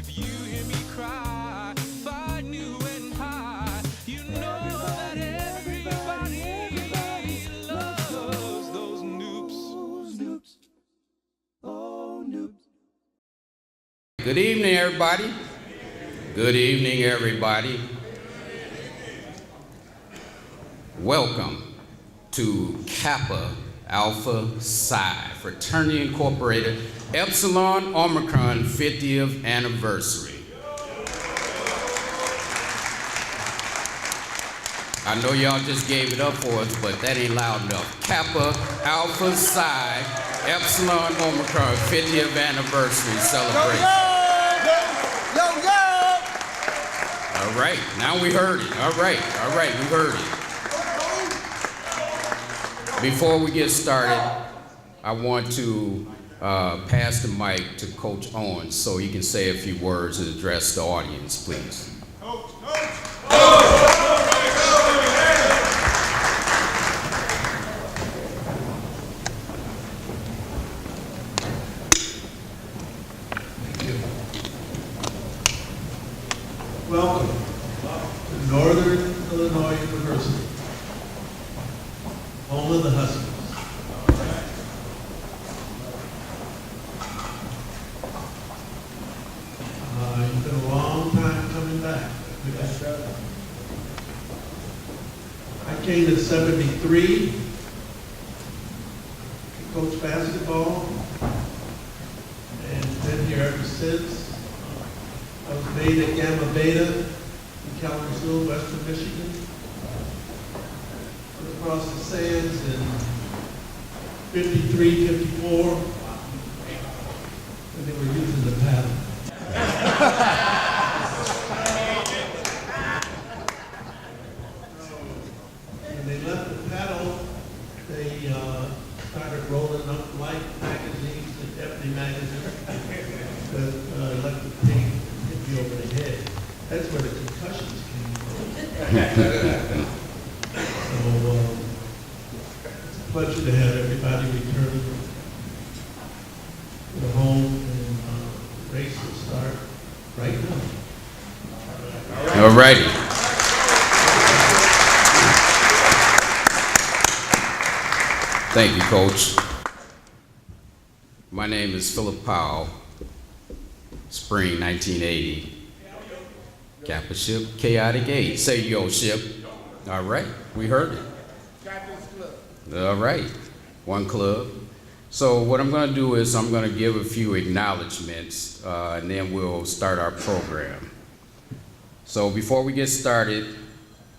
If you hear me cry, fight new and high, you know that everybody loves those noops. Oh, noops. Good evening, everybody. Good evening, everybody. Welcome to Kappa Alpha Psi Fraternity Incorporated Epsilon Omicron 50th anniversary. I know y'all just gave it up for us, but that ain't loud enough. Kappa Alpha Psi Epsilon Omicron 50th anniversary celebration. Yo! All right, now we heard it. All right, we heard it. Before we get started, I want to pass the mic to Coach Owens so he can say a few words and address the audience, please. Welcome to Northern Illinois University, home of the Huskies. It's been a long time coming back. I came in '73 to coach basketball and been here ever since. I was made at Gamma Beta in Kalamazoo, Western Michigan. Went across the sands in 53, 54, when they were using the paddle. When they left the paddle, they started rolling up Life magazines and Ebony magazines that let the paint hit you over the head. That's where the concussions came from. So it's a pleasure to have everybody return to the home, and the race will start right now. All righty. Thank you, Coach. My name is Philip Powell, spring 1980. Kappa ship, chaotic age. Say yo ship. All right, we heard it. Captain's Club. All right, one club. So what I'm going to do is I'm going to give a few acknowledgments, and then we'll start our program. So before we get started,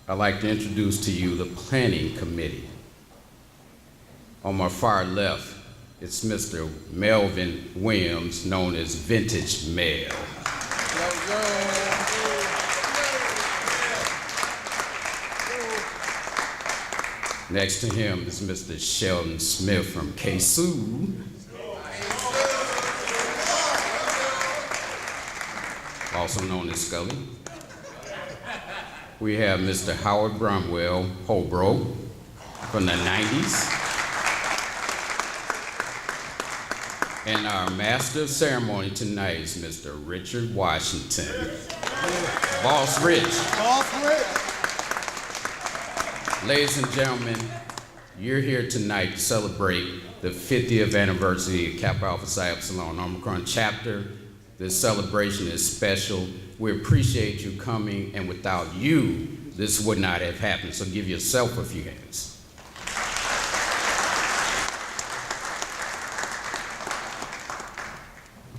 I'd like to introduce to you the planning committee. On my far left, it's Mr. Melvin Williams, known as Vintage Mel. Next to him is Mr. Sheldon Smith from KSU. Also known as Scully. We have Mr. Howard Bromwell Holbrook from the 90s. And our master of ceremony tonight is Mr. Richard Washington. Boss Rich. Ladies and gentlemen, you're here tonight to celebrate the 50th anniversary of Kappa Alpha Psi Epsilon Omicron chapter. This celebration is special. We appreciate you coming, and without you, this would not have happened. So give yourself a few hands.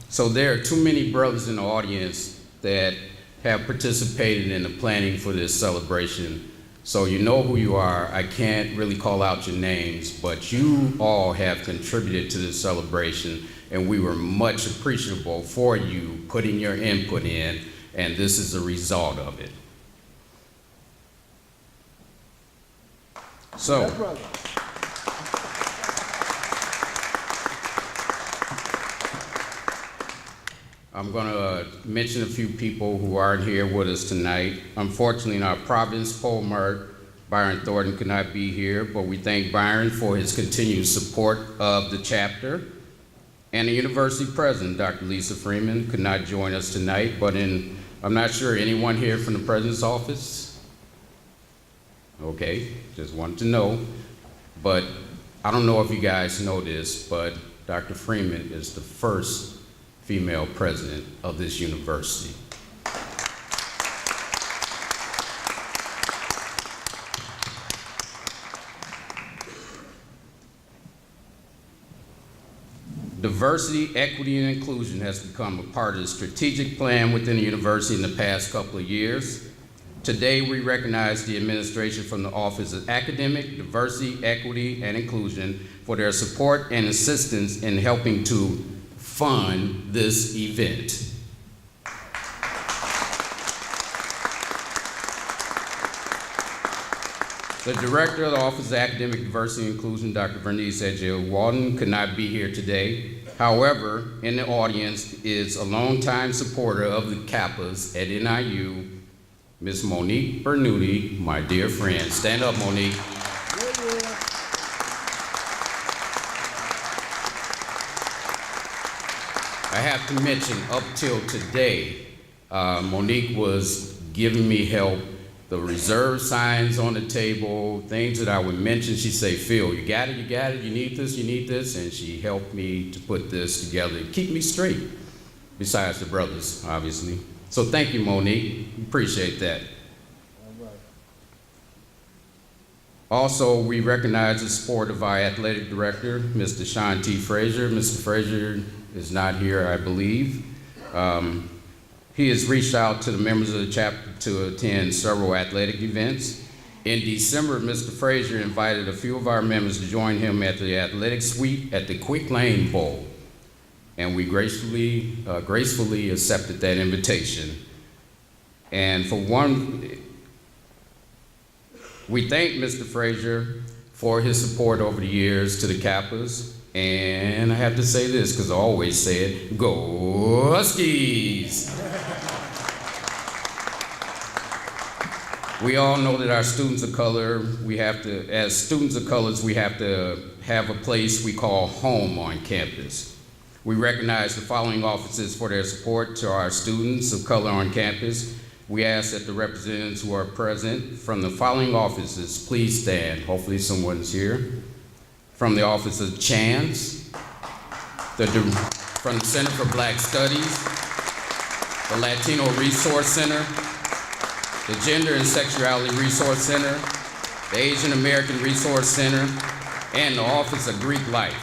So there are too many brothers in the audience that have participated in the planning for this celebration. So you know who you are. I can't really call out your names, but you all have contributed to this celebration, and we were much appreciable for you putting your input in, and this is the result of it. So, I'm going to mention a few people who aren't here with us tonight. Unfortunately, in our Providence Polmark, Byron Thornton could not be here, but we thank Byron for his continued support of the chapter. And the university president, Dr. Lisa Freeman, could not join us tonight, but I'm not sure anyone here from the president's office? Okay, just wanted to know. But I don't know if you guys know this, but Dr. Freeman is the first female president of this university. Diversity, equity, and inclusion has become a part of the strategic plan within the university in the past couple of years. Today, we recognize the administration from the Office of Academic, Diversity, Equity, and Inclusion for their support and assistance in helping to fund this event. The Director of the Office of Academic Diversity and Inclusion, Dr. Bernice Edgehill Walden, could not be here today. However, in the audience is a longtime supporter of the Kappas at NIU, Ms. Monique Bernuti, my dear friend. Stand up, Monique. I have to mention, up till today, Monique was giving me help. The reserve signs on the table, things that I would mention, she'd say, Phil, you got it, you need this, and she helped me to put this together and keep me straight, besides the brothers, obviously. So thank you, Monique, appreciate that. All right. Also, we recognize the support of our athletic director, Mr. Sean T. Frazier. Mr. Frazier is not here, I believe. He has reached out to the members of the chapter to attend several athletic events. In December, Mr. Frazier invited a few of our members to join him at the athletic suite at the Quick Lane Bowl, and we gracefully accepted that invitation. And for one, we thank Mr. Frazier for his support over the years to the Kappas. And I have to say this, because I always say it, go Huskies! We all know that our students of color, as students of colors, we have to have a place we call home on campus. We recognize the following offices for their support to our students of color on campus. We ask that the representatives who are present from the following offices please stand. Hopefully someone's here. From the Office of Chance, from the Center for Black Studies, the Latino Resource Center, the Gender and Sexuality Resource Center, the Asian American Resource Center, and the Office of Greek Life.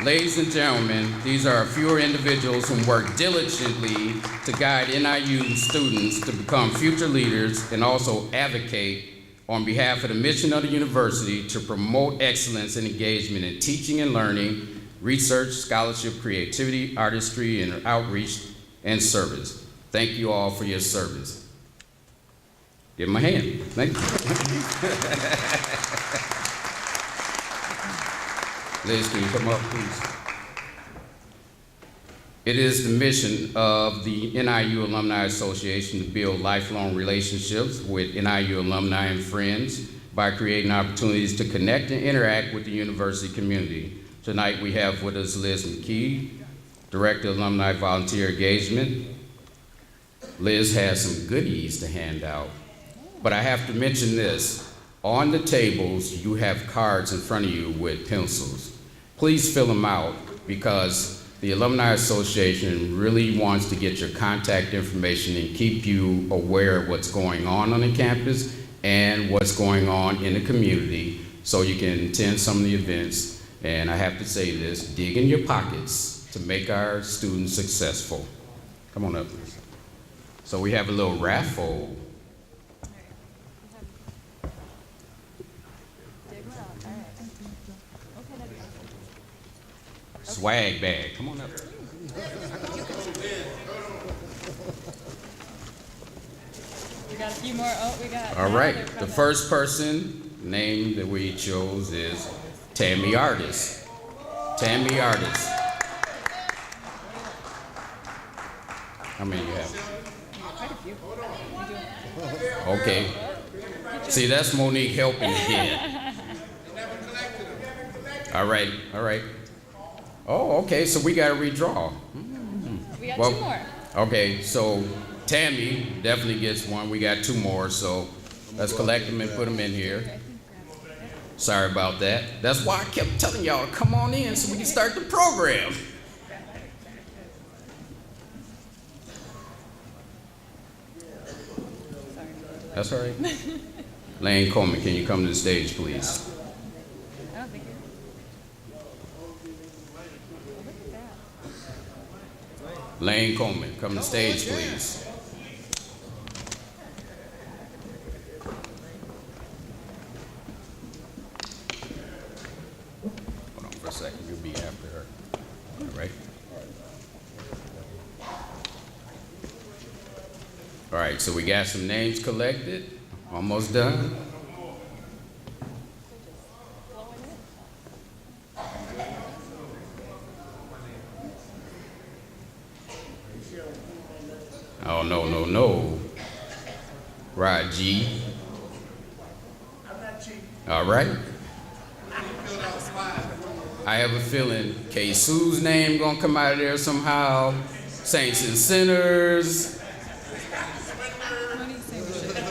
Ladies and gentlemen, these are a few individuals who work diligently to guide NIU students to become future leaders and also advocate on behalf of the mission of the university to promote excellence and engagement in teaching and learning, research, scholarship, creativity, artistry, and outreach and service. Thank you all for your service. Give them a hand. Thank you. Liz, can you come up, please? It is the mission of the NIU Alumni Association to build lifelong relationships with NIU alumni and friends by creating opportunities to connect and interact with the university community. Tonight we have with us Liz McKee, Director of Alumni Volunteer Engagement. Liz has some goodies to hand out, but I have to mention this. On the tables, you have cards in front of you with pencils. Please fill them out because the Alumni Association really wants to get your contact information and keep you aware of what's going on the campus and what's going on in the community so you can attend some of the events. And I have to say this, dig in your pockets to make our students successful. Come on up. So we have a little raffle. Swag bag, come on up. We got a few more. Oh, we got. All right, the first person name that we chose is Tammy Artis. Tammy Artis. How many you have? Quite a few. Okay. See, that's Monique helping again. All right, all right. Oh, okay, so we got to redraw. We got Well, 2 more. Okay, so Tammy definitely gets one. We got 2 more, so let's collect them and put them in here. Sorry about that. That's why I kept telling y'all to come on in so we can start the program. That's all right. Lane Coleman, can you come to the stage, please? I don't think you're. Look at that. Lane Coleman, come to the stage, please. Hold on for a second, you'll be after her. All right. All right, so we got some names collected. Almost done. Oh, no. Rod G. All right. I have a feeling K. Sue's name gonna come out of there somehow. Saints and sinners. What do you say we should do?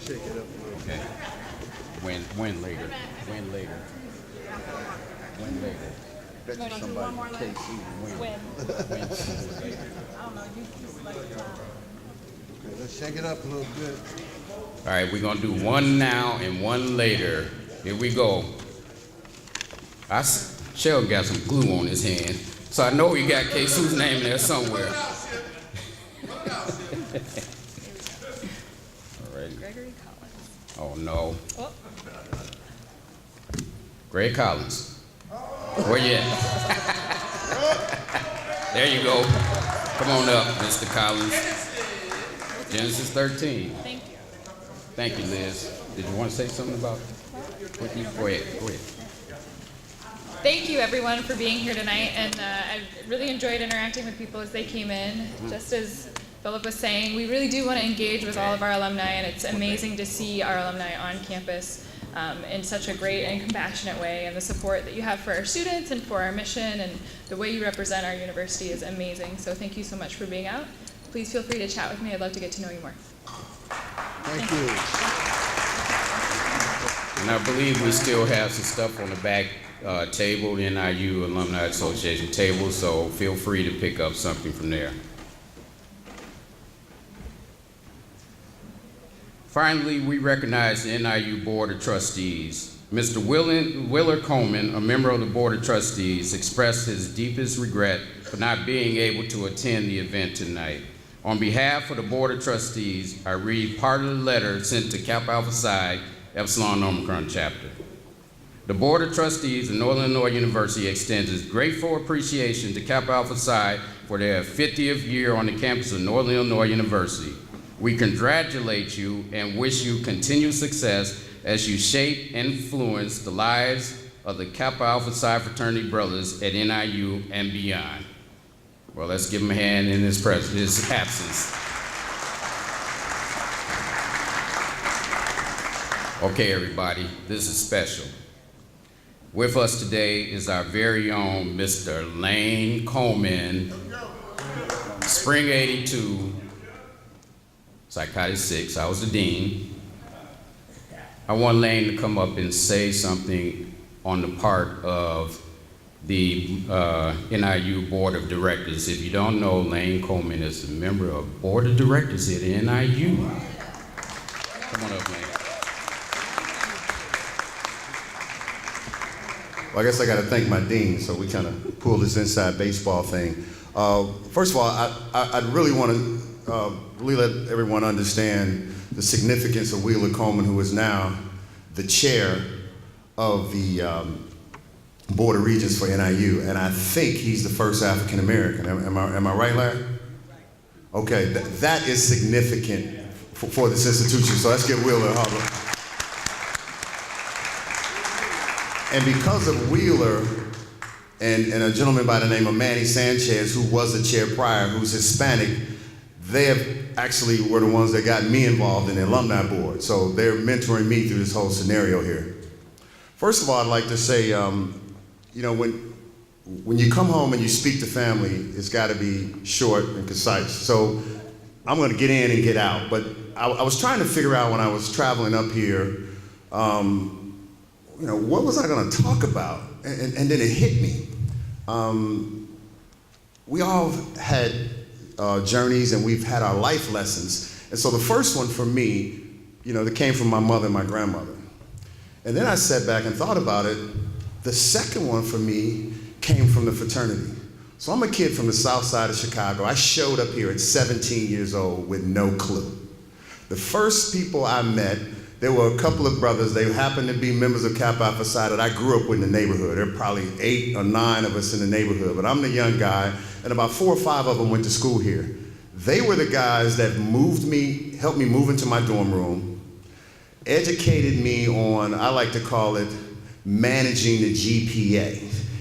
Shake it up a little. Okay. When later. Bet you somebody can't see When? Okay, let's shake it up a little bit. All right, we're gonna do one now and one later. Here we go. Shell got some glue on his hand, so I know he got K. Sue's name there somewhere. All right. Gregory Collins. Oh no. Oh, Greg Collins. Where you at? There you go. Come on up, Mr. Collins. Genesis 13. thank you. Thank you, Liz. Did you want to say something about what you? Go ahead. Thank you, everyone, for being here tonight. And I really enjoyed interacting with people as they came in. Just as Philip was saying, we really do want to engage with all of our alumni, and it's amazing to see our alumni on campus in such a great and compassionate way. And the support that you have for our students and for our mission and the way you represent our university is amazing. So thank you so much for being out. Please feel free to chat with me. I'd love to get to know you more. Thank you. And I believe we still have some stuff on the back table, the NIU Alumni Association table, so feel free to pick up something from there. Finally, we recognize the NIU Board of Trustees. Mr. Willard Coleman, a member of the Board of Trustees, expressed his deepest regret for not being able to attend the event tonight. On behalf of the Board of Trustees, I read part of the letter sent to Kappa Alpha Psi Epsilon Omicron chapter. The Board of Trustees of Northern Illinois University extends its grateful appreciation to Kappa Alpha Psi for their 50th year on the campus of Northern Illinois University. We congratulate you and wish you continued success as you shape and influence the lives of the Kappa Alpha Psi fraternity brothers at NIU and beyond. Well, let's give him a hand in his absence. Okay, everybody, this is special. With us today is our very own Mr. Lane Coleman, Spring '82, Psychotic 6. I was the dean. I want Lane to come up and say something on the part of the NIU Board of Directors. If you don't know, Lane Coleman is a member of Board of Directors at NIU. Come on up, Lane. Well, I guess I got to thank my dean, so we kind of pulled this inside baseball thing. First of all, I really want to really let everyone understand the significance of Wheeler Coleman, who is now the chair of the Board of Regents for NIU, and I think he's the first African American. Am I right, Larry? Okay, that is significant for this institution, so let's give Wheeler a holler. And because of Wheeler and a gentleman by the name of Manny Sanchez, who was the chair prior, who's Hispanic, they have actually were the ones that got me involved in the alumni board. So they're mentoring me through this whole scenario here. First of all, I'd like to say, you know, when you come home and you speak to family, it's got to be short and concise. So I'm going to get in and get out. But I was trying to figure out when I was traveling up here, you know, what was I going to talk about? And then it hit me. We all had journeys and we've had our life lessons. And so the first one for me, you know, that came from my mother and my grandmother. And then I sat back and thought about it. The second one for me came from the fraternity. So I'm a kid from the south side of Chicago. I showed up here at 17 years old with no clue. The first people I met, there were a couple of brothers. They happened to be members of Kappa Alpha Psi that I grew up with in the neighborhood. There were probably 8 or 9 of us in the neighborhood, but I'm the young guy, and about 4 or 5 of them went to school here. They were the guys that helped me move into my dorm room, educated me on, I like to call it, managing the GPA.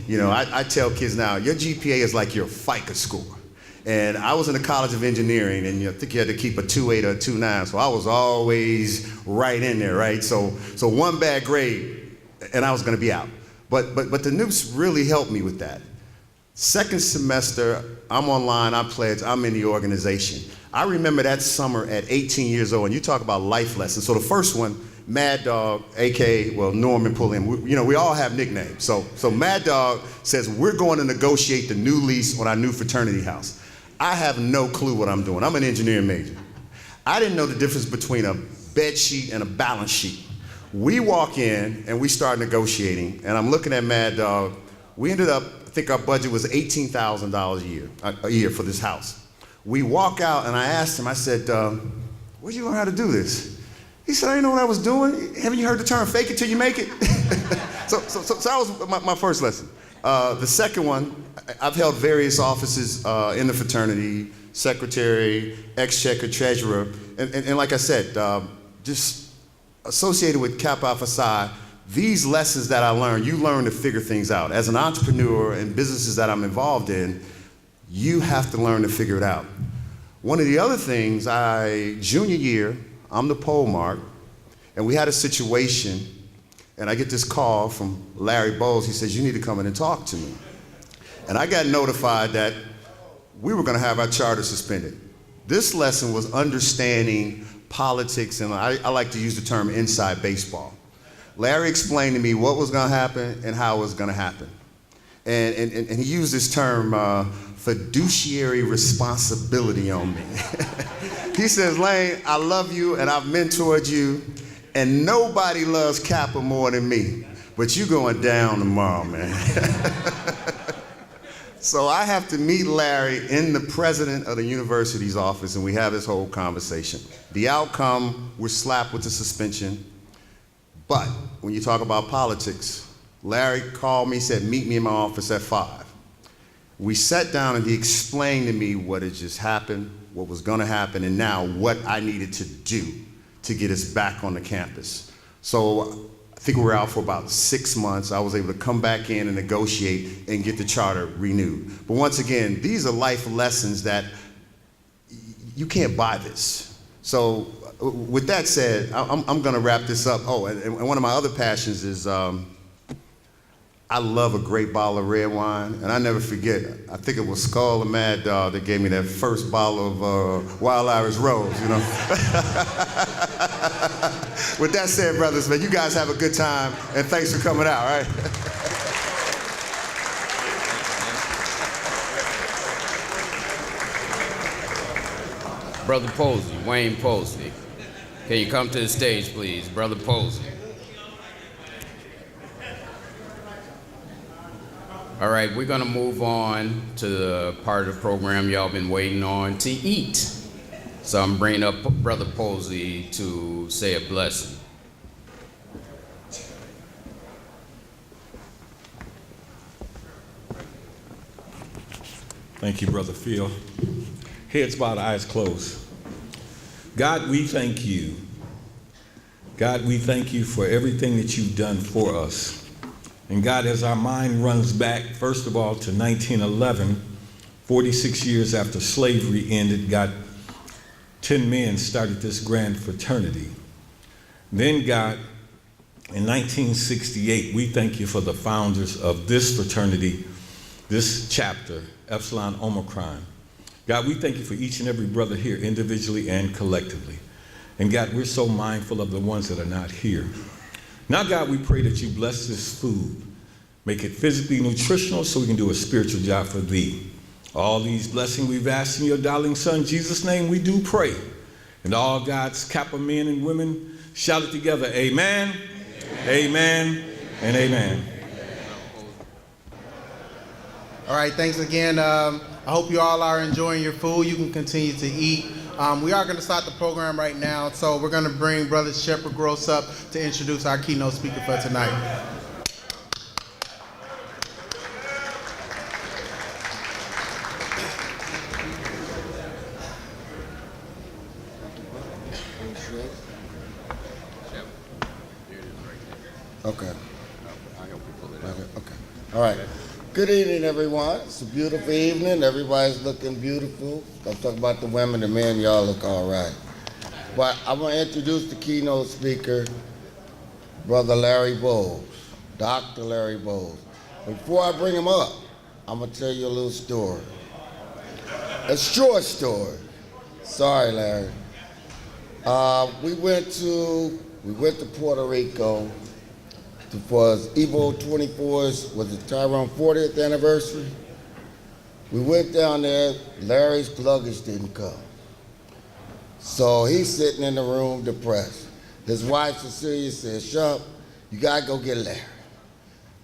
You know, I tell kids now, your GPA is like your FICA score. And I was in the College of Engineering, and I think you had to keep a 2.8 or a 2.9, so I was always right in there, right? So one bad grade, and I was gonna be out. But the NOOPS really helped me with that. Second semester, I'm online, I pledge, I'm in the organization. I remember that summer at 18 years old, and you talk about life lessons. So the first one, Mad Dog, AKA, well, Norman pull in. We all have nicknames. So Mad Dog says, we're going to negotiate the new lease on our new fraternity house. I have no clue what I'm doing. I'm an engineering major. I didn't know the difference between a bed sheet and a balance sheet. We walk in and we start negotiating, and I'm looking at Mad Dog. We ended up, I think our budget was $18,000 a year for this house. We walk out and I asked him, I said, where'd you learn how to do this? He said, I didn't know what I was doing. Haven't you heard the term fake it till you make it? so that was my first lesson. The second one, I've held various offices in the fraternity, secretary, exchequer, treasurer, and like I said, just associated with Kappa Alpha Psi, these lessons that I learned, you learn to figure things out. As an entrepreneur and businesses that I'm involved in, you have to learn to figure it out. One of the other things, junior year, I'm the pole mark, and we had a situation, and I get this call from Larry Bowles. He says, you need to come in and talk to me. And I got notified that we were gonna have our charter suspended. This lesson was understanding politics, and I like to use the term inside baseball. Larry explained to me what was gonna happen and how it was gonna happen. And he used this term, fiduciary responsibility on me. He says, Lane, I love you and I've mentored you, and nobody loves Kappa more than me, but you going down tomorrow, man. So I have to meet Larry in the president of the university's office, and we have this whole conversation. The outcome, we're slapped with the suspension, but when you talk about politics, Larry called me, said, meet me in my office at 5. We sat down and he explained to me what had just happened, what was gonna happen, and now what I needed to do to get us back on the campus. So I think we were out for about 6 months. I was able to come back in and negotiate and get the charter renewed. But once again, these are life lessons that you can't buy this. So with that said, I'm gonna wrap this up. Oh, and one of my other passions is, I love a great bottle of red wine, and I never forget, I think it was Skull and Mad Dog that gave me that first bottle of Wild Irish Rose, you know? With that said, brothers, man, you guys have a good time, and thanks for coming out, all right? Brother Posey, Wayne Posey. Can you come to the stage, please? Brother Posey. All right, we're gonna move on to the part of the program y'all been waiting on, to eat. So I'm bringing up Brother Posey to say a blessing. Thank you, Brother Phil. Heads bowed, eyes closed. God, we thank you. God, we thank you for everything that you've done for us. And God, as our mind runs back, first of all, to 1911, 46 years after slavery ended, God, 10 men started this grand fraternity. Then, God, in 1968, we thank you for the founders of this fraternity, this chapter, Epsilon Omicron. God, we thank you for each and every brother here, individually and collectively. And God, we're so mindful of the ones that are not here. Now, God, we pray that you bless this food, make it physically nutritional so we can do a spiritual job for thee. All these blessings we've asked in your darling son, Jesus' name, we do pray. And all God's Kappa men and women shout it together, amen, amen, and amen. All right, thanks again. I hope you all are enjoying your food. You can continue to eat. We are going to start the program right now, so we're going to bring Brother Shepherd Gross up to introduce our keynote speaker for tonight. Okay. Okay. All right. Good evening, everyone. It's a beautiful evening. Everybody's looking beautiful. I'm talking about the women, the men, y'all look all right. But I want to introduce the keynote speaker, Brother Larry Bowles, Dr. Larry Bowles. Before I bring him up, I'm going to tell you a little story. A short story. Sorry, Larry. We went to Puerto Rico for Evo 24's, was it Tyrone 40th anniversary? We went down there, Larry's luggage didn't come. So he's sitting in the room depressed. His wife Cecilia says, Shump, you gotta go get Larry.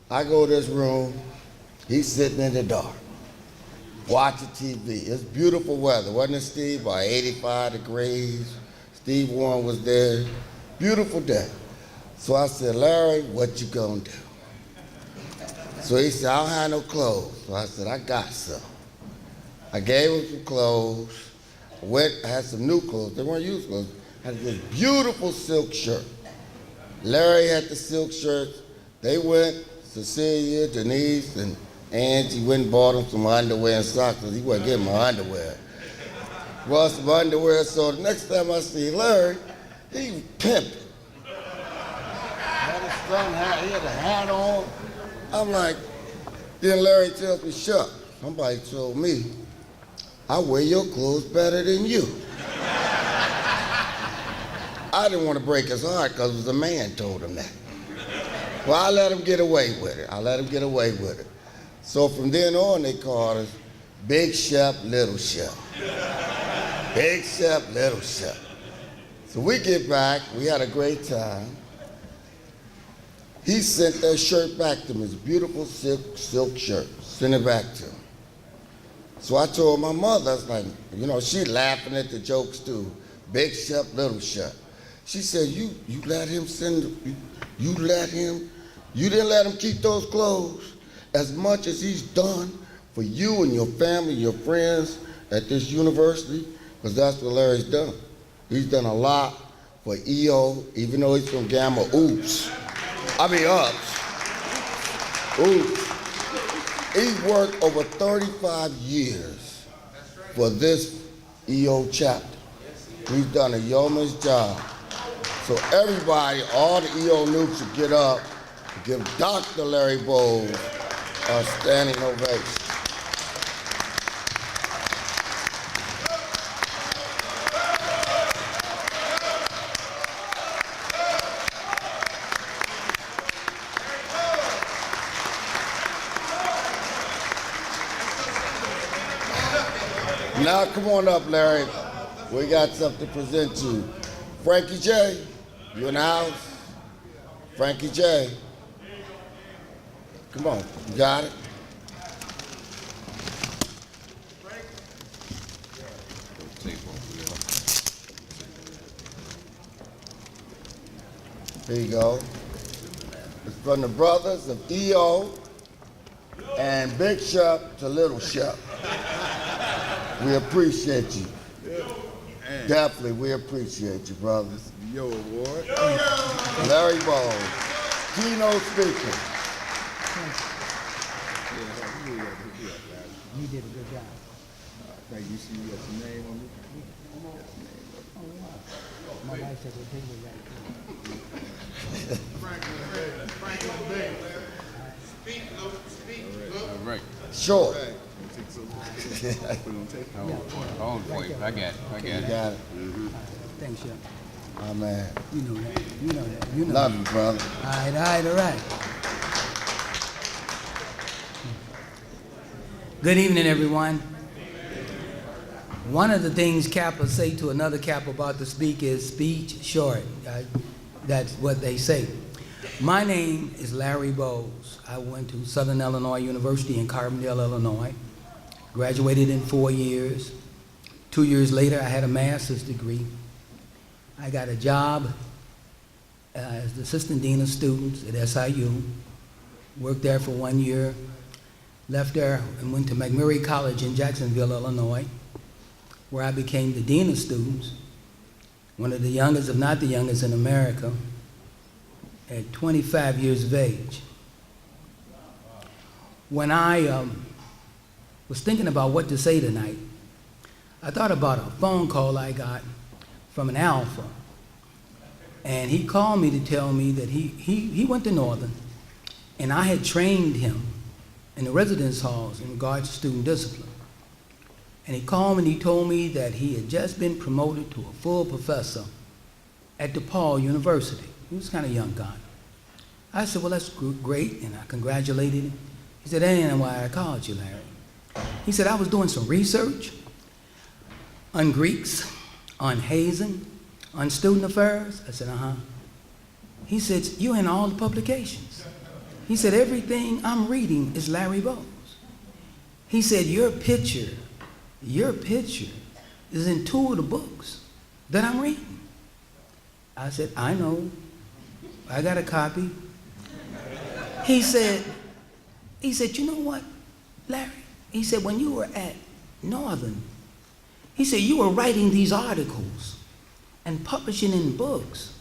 I go to this room, he's sitting in the dark, watching TV. It's beautiful weather, wasn't it, Steve? About 85 degrees. Steve Warren was there. Beautiful day. So I said, Larry, what you gonna do? So he said, I don't have no clothes. So I said, I got some. I gave him some clothes. I had some new clothes. They weren't used clothes. I had this beautiful silk shirt. Larry had the silk shirts. They went, Cecilia, Denise, and Angie went and bought him some underwear and socks because he wasn't getting my underwear. Bought some underwear, so the next time I see Larry, he was pimping. He had a hat on. I'm like, then Larry tells me, Shuck, somebody told me I wear your clothes better than you. I didn't want to break his heart because it was a man told him that. Well, I let him get away with it. So from then on, they called us Big Shep, Little Shep. Big Shep, Little Shep. So we get back, we had a great time. He sent that shirt back to me, his beautiful silk shirt, sent it back to him. So I told my mother, I was like, you know, she laughing at the jokes too. Big Shep, Little Shep. She said, you let him you didn't let him keep those clothes as much as he's done for you and your family, your friends at this university, because that's what Larry's done. He's done a lot for EO, even though he's from Gamma Ups. He's worked over 35 years for this EO chapter. He's done a yeoman's job. So everybody, all the EO nukes should get up and give Dr. Larry Bowles a standing ovation. Now come on up, Larry. We got something to present to you. Frankie J, you in the house? Frankie J. Come on, you got it? Here you go. It's from the brothers of EO and Big Shep to Little Shep. We appreciate you. Definitely, we appreciate you, brothers. Yo award. Larry Bowles, keynote speaker. You did a good job. Thank you. See, you got your name on me? All right. Sure. Oh, boy, I got it. You got it. Thanks, Chef. My man. You know that. You know that. You know Love that. you, brother. All right, all right, all right. Good evening, everyone. One of the things Kappa say to another Kappa about to speak is speech short. That's what they say. My name is Larry Bowes. I went to Southern Illinois University in Carbondale, Illinois. Graduated in 4 years. 2 years later, I had a master's degree. I got a job as the assistant dean of students at SIU. Worked there for 1 year. Left there and went to McMurray College in Jacksonville, Illinois, where I became the dean of students, one of the youngest, if not the youngest, in America, at 25 years of age. When I was thinking about what to say tonight, I thought about a phone call I got from an alpha. And he called me to tell me that he went to Northern, and I had trained him in the residence halls in regards to student discipline. And he called me and he told me that he had just been promoted to a full professor at DePaul University. He was kind of young guy. I said, well, that's great, and I congratulated him. He said, that ain't why I called you, Larry. He said, I was doing some research on Greeks, on hazing, on student affairs. I said, uh-huh. He said, you're in all the publications. He said, everything I'm reading is Larry Bowes. He said, your picture is in 2 of the books that I'm reading. I said, I know. I got a copy. He said, you know what, Larry? He said, when you were at Northern, he said, you were writing these articles and publishing in books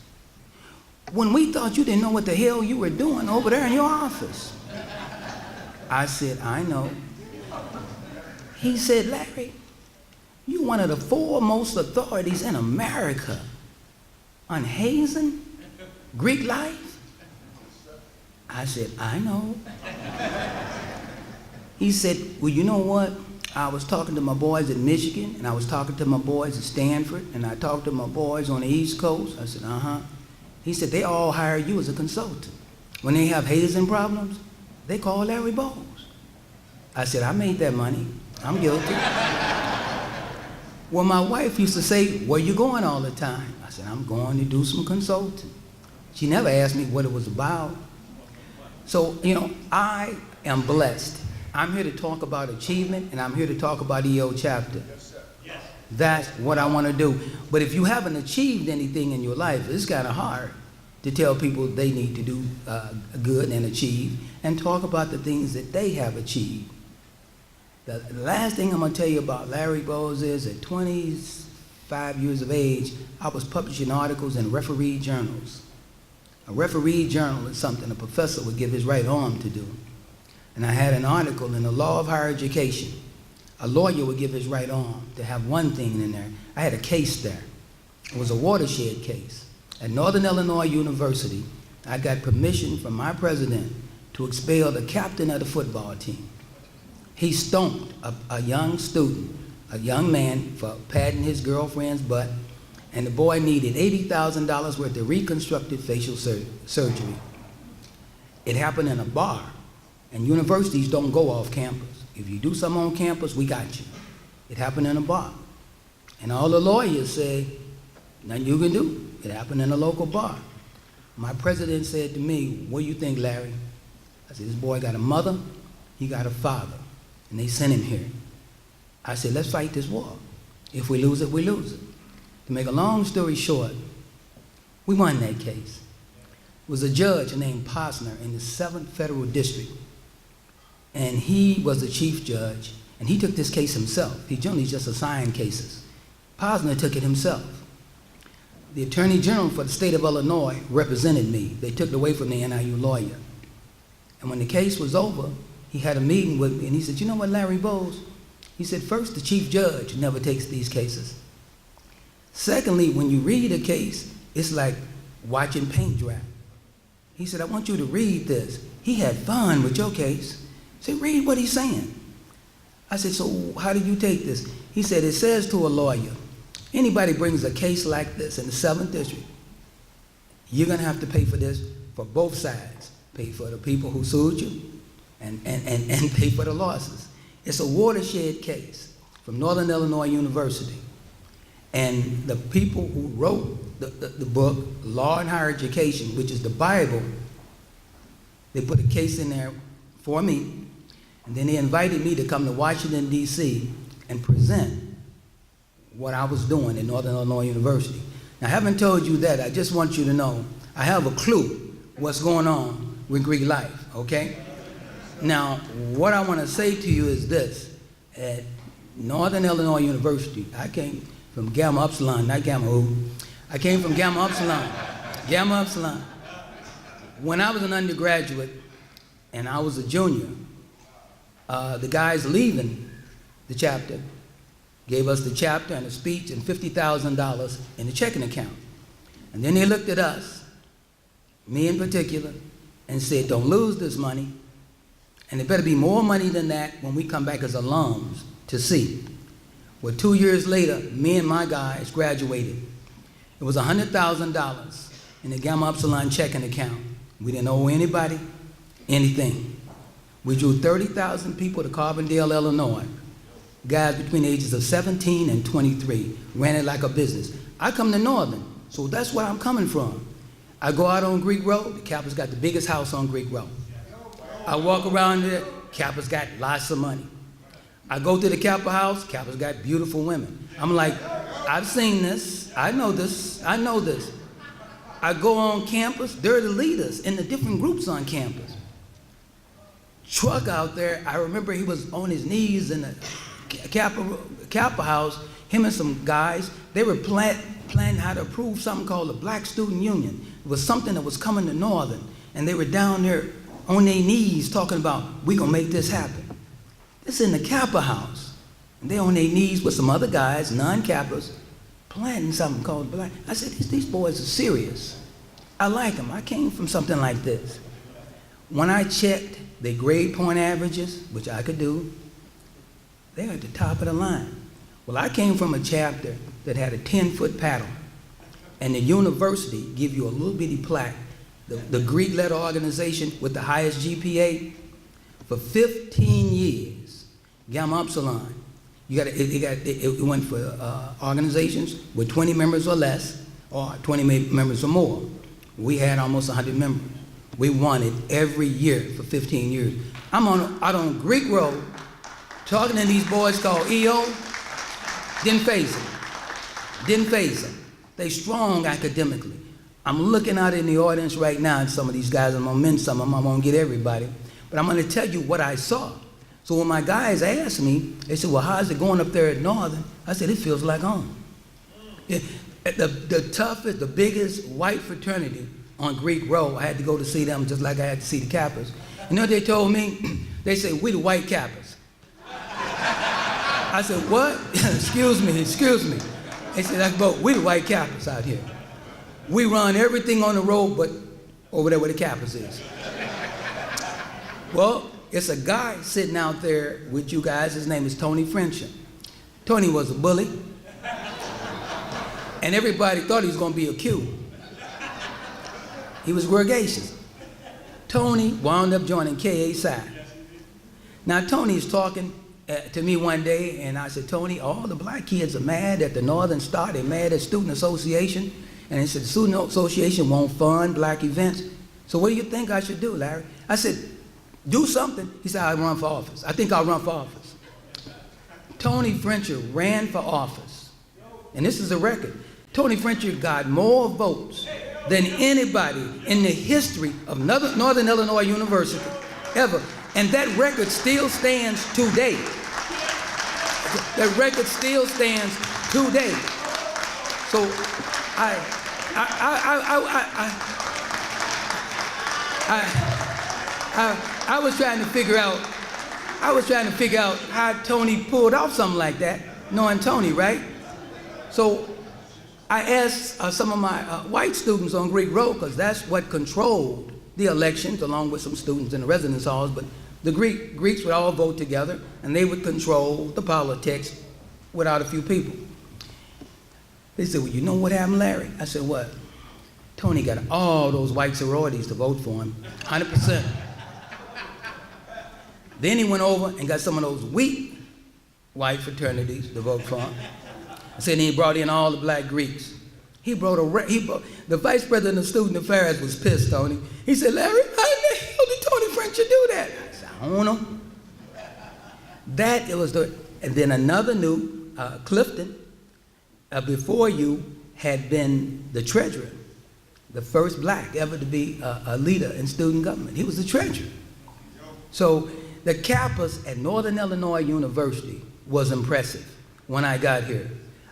when we thought you didn't know what the hell you were doing over there in your office. I said, I know. He said, Larry, you're one of the foremost authorities in America on hazing, Greek life. I said, I know. He said, well, you know what? I was talking to my boys at Michigan, and I was talking to my boys at Stanford, and I talked to my boys on the East Coast. I said, uh-huh. He said, they all hire you as a consultant. When they have hazing problems, they call Larry Bowes. I said, I made that money. I'm guilty. Well, my wife used to say, where you going all the time? I said, I'm going to do some consulting. She never asked me what it was about. So, you know, I am blessed. I'm here to talk about achievement, and I'm here to talk about EO chapter. That's what I want to do. But if you haven't achieved anything in your life, it's kind of hard to tell people they need to do good and achieve and talk about the things that they have achieved. The last thing I'm going to tell you about Larry Bowes is at 25 years of age, I was publishing articles in referee journals. A referee journal is something a professor would give his right arm to do. And I had an article in the Law of Higher Education. A lawyer would give his right arm to have one thing in there. I had a case there. It was a watershed case. At Northern Illinois University, I got permission from my president to expel the captain of the football team. He stomped a young student, a young man, for patting his girlfriend's butt, and the boy needed $80,000 worth of reconstructive facial surgery. It happened in a bar, and universities don't go off campus. If you do something on campus, we got you. It happened in a bar. And all the lawyers said, nothing you can do. It happened in a local bar. My president said to me, what do you think, Larry? I said, this boy got a mother, he got a father, and they sent him here. I said, let's fight this war. If we lose it, we lose it. To make a long story short, we won that case. It was a judge named Posner in the 7th Federal District. And he was the chief judge, and he took this case himself. He generally just assigned cases. Posner took it himself. The Attorney General for the state of Illinois represented me. They took it away from the NIU lawyer. And when the case was over, he had a meeting with me, and he said, you know what, Larry Bowes? He said, first, the chief judge never takes these cases. Secondly, when you read a case, it's like watching paint dry. He said, I want you to read this. He had fun with your case. I said, read what he's saying. I said, so how do you take this? He said, it says to a lawyer, anybody brings a case like this in the 7th District, you're going to have to pay for this for both sides. Pay for the people who sued you and pay for the losses. It's a watershed case from Northern Illinois University. And the people who wrote the book, Law and Higher Education, which is the Bible, they put a case in there for me, and then they invited me to come to Washington, D.C. and present what I was doing at Northern Illinois University. Now, I haven't told you that. I just want you to know I have a clue what's going on with Greek life, okay? Now, what I want to say to you is this. At Northern Illinois University, I came from Gamma Epsilon, not Gamma O. I came from Gamma Epsilon. Gamma Epsilon. When I was an undergraduate and I was a junior, the guys leaving the chapter gave us the chapter and a speech and $50,000 in the checking account. And then they looked at us, me in particular, and said, don't lose this money. And there better be more money than that when we come back as alums to see. Well, 2 years later, me and my guys graduated. It was $100,000 in the Gamma Epsilon checking account. We didn't owe anybody anything. We drew 30,000 people to Carbondale, Illinois. Guys between the ages of 17 and 23, ran it like a business. I come to Northern, so that's where I'm coming from. I go out on Greek Road, the Kappa's got the biggest house on Greek Road. I walk around there, Kappa's got lots of money. I go to the Kappa house, Kappa's got beautiful women. I'm like, I've seen this, I know this, I know this. I go on campus, they're the leaders in the different groups on campus. Truck out there, I remember he was on his knees in the Kappa house, him and some guys, they were planning how to approve something called the Black Student Union. It was something that was coming to Northern, and they were down there on their knees talking about, we're gonna make this happen. This in the Kappa house. And they on their knees with some other guys, non-Kappas, planning something called Black. I said, these boys are serious. I like them. I came from something like this. When I checked their grade point averages, which I could do, they're at the top of the line. Well, I came from a chapter that had a 10-foot paddle, and the university give you a little bitty plaque, the Greek-led organization with the highest GPA. For 15 years, Gamma Epsilon, it went for organizations with 20 members or less, or 20 members or more. We had almost 100 members. We won it every year for 15 years. I'm out on Greek Road, talking to these boys called EO, didn't phase them. Didn't phase them. They strong academically. I'm looking out in the audience right now, and some of these guys, I'm gonna mention some of them, I won't get everybody, but I'm gonna tell you what I saw. So when my guys asked me, they said, well, how's it going up there at Northern? I said, it feels like home. The toughest, the biggest white fraternity on Greek Road, I had to go to see them just like I had to see the Kappas. You know what they told me? They said, we the white Kappas. I said, what? excuse me. They said, we the white Kappas out here. We run everything on the road but over there where the Kappas is. Well, it's a guy sitting out there with you guys. His name is Tony Frencham. Tony was a bully. And everybody thought he was going to be a Q. He was gregarious. Tony wound up joining KA Psi. Now, Tony's talking to me one day, and I said, Tony, all the black kids are mad at the Northern Star. They're mad at Student Association. And he said, the Student Association won't fund black events. So what do you think I should do, Larry? I said, do something. He said, I'll run for office. I think I'll run for office. Tony Frencher ran for office. And this is a record. Tony Frencher got more votes than anybody in the history of Northern Illinois University ever. And that record still stands today. That record still stands today. So I was trying to figure out how Tony pulled off something like that, knowing Tony, right? So I asked some of my white students on Greek Road, because that's what controlled the elections, along with some students in the residence halls, but the Greeks would all vote together, and they would control the politics without a few people. They said, well, you know what happened, Larry? I said, what? Tony got all those white sororities to vote for him, 100%. Then he went over and got some of those weak white fraternities to vote for him. I said, and he brought in all the black Greeks. The vice president of student affairs was pissed, Tony. He said, Larry, how the hell did Tony French do that? I said, I don't know. And then another new, Clifton, before you, had been the treasurer, the first black ever to be a leader in student government. He was the treasurer. So the Kappas at Northern Illinois University was impressive when I got here.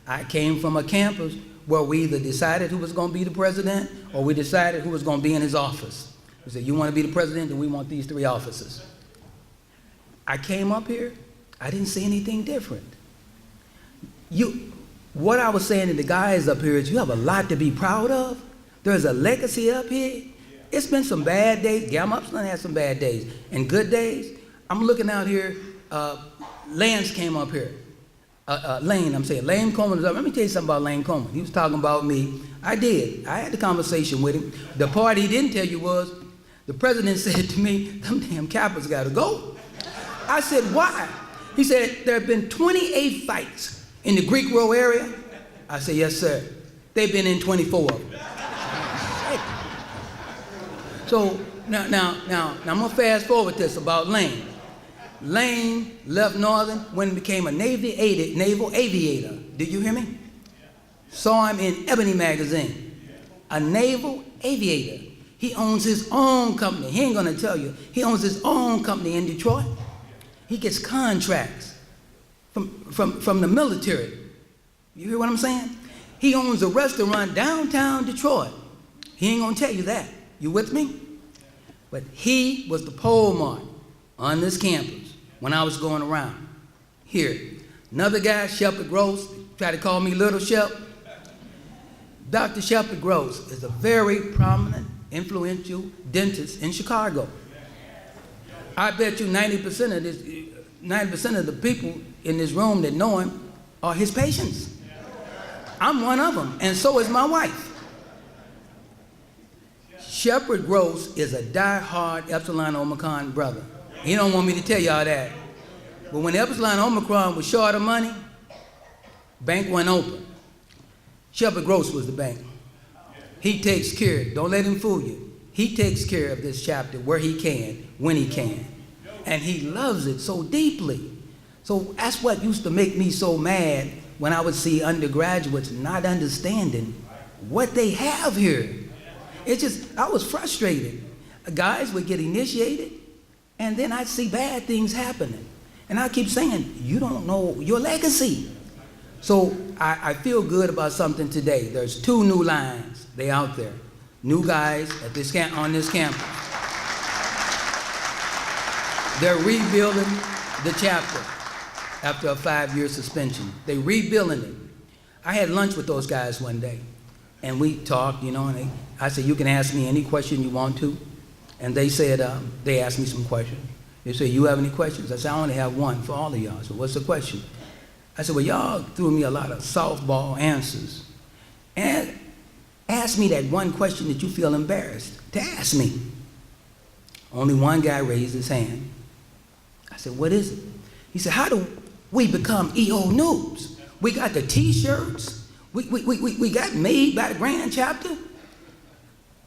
I came from a campus where we either decided who was going to be the president or we decided who was going to be in his office. We said, you want to be the president, then we want these 3 offices. I came up here, I didn't see anything different. What I was saying to the guys up here is you have a lot to be proud of. There's a legacy up here. It's been some bad days. Gamma Epsilon had some bad days and good days. I'm looking out here, Lance came up here. Lane Coleman was up. Let me tell you something about Lane Coleman. He was talking about me. I had the conversation with him. The part he didn't tell you was, the president said to me, them damn Kappas gotta go. I said, why? He said, there have been 28 fights in the Greek Row area. I said, yes, sir. They've been in 24 of them. So now I'm gonna fast forward this about Lane. Lane left Northern when he became a naval aviator. Did you hear me? Saw him in Ebony magazine. A naval aviator. He owns his own company. He ain't gonna tell you. He owns his own company in Detroit. He gets contracts from the military. You hear what I'm saying? He owns a restaurant downtown Detroit. He ain't gonna tell you that. You with me? But he was the pole mark on this campus when I was going around. Here, another guy, Shepard Gross, tried to call me Little Shep. Dr. Shepard Gross is a very prominent, influential dentist in Chicago. I bet you 90% of the people in this room that know him are his patients. I'm one of them, and so is my wife. Shepard Gross is a die-hard Epsilon Omicron brother. He don't want me to tell y'all that. But when Epsilon Omicron was short of money, bank went open. Shepard Gross was the bank. He takes care, don't let him fool you. He takes care of this chapter where he can, when he can. And he loves it so deeply. So that's what used to make me so mad when I would see undergraduates not understanding what they have here. I was frustrated. Guys would get initiated, and then I'd see bad things happening. And I keep saying, you don't know your legacy. So I feel good about something today. There's 2 new lines. They out there. New guys on this campus. They're rebuilding the chapter after a 5-year suspension. They're rebuilding it. I had lunch with those guys one day, and we talked, and I said, you can ask me any question you want to. And they said, they asked me some questions. They said, you have any questions? I said, I only have one for all of y'all. So what's the question? I said, well, y'all threw me a lot of softball answers. And ask me that one question that you feel embarrassed to ask me. Only one guy raised his hand. I said, what is it? He said, how do we become EO noobs? We got the T-shirts. We got made by the Grand Chapter.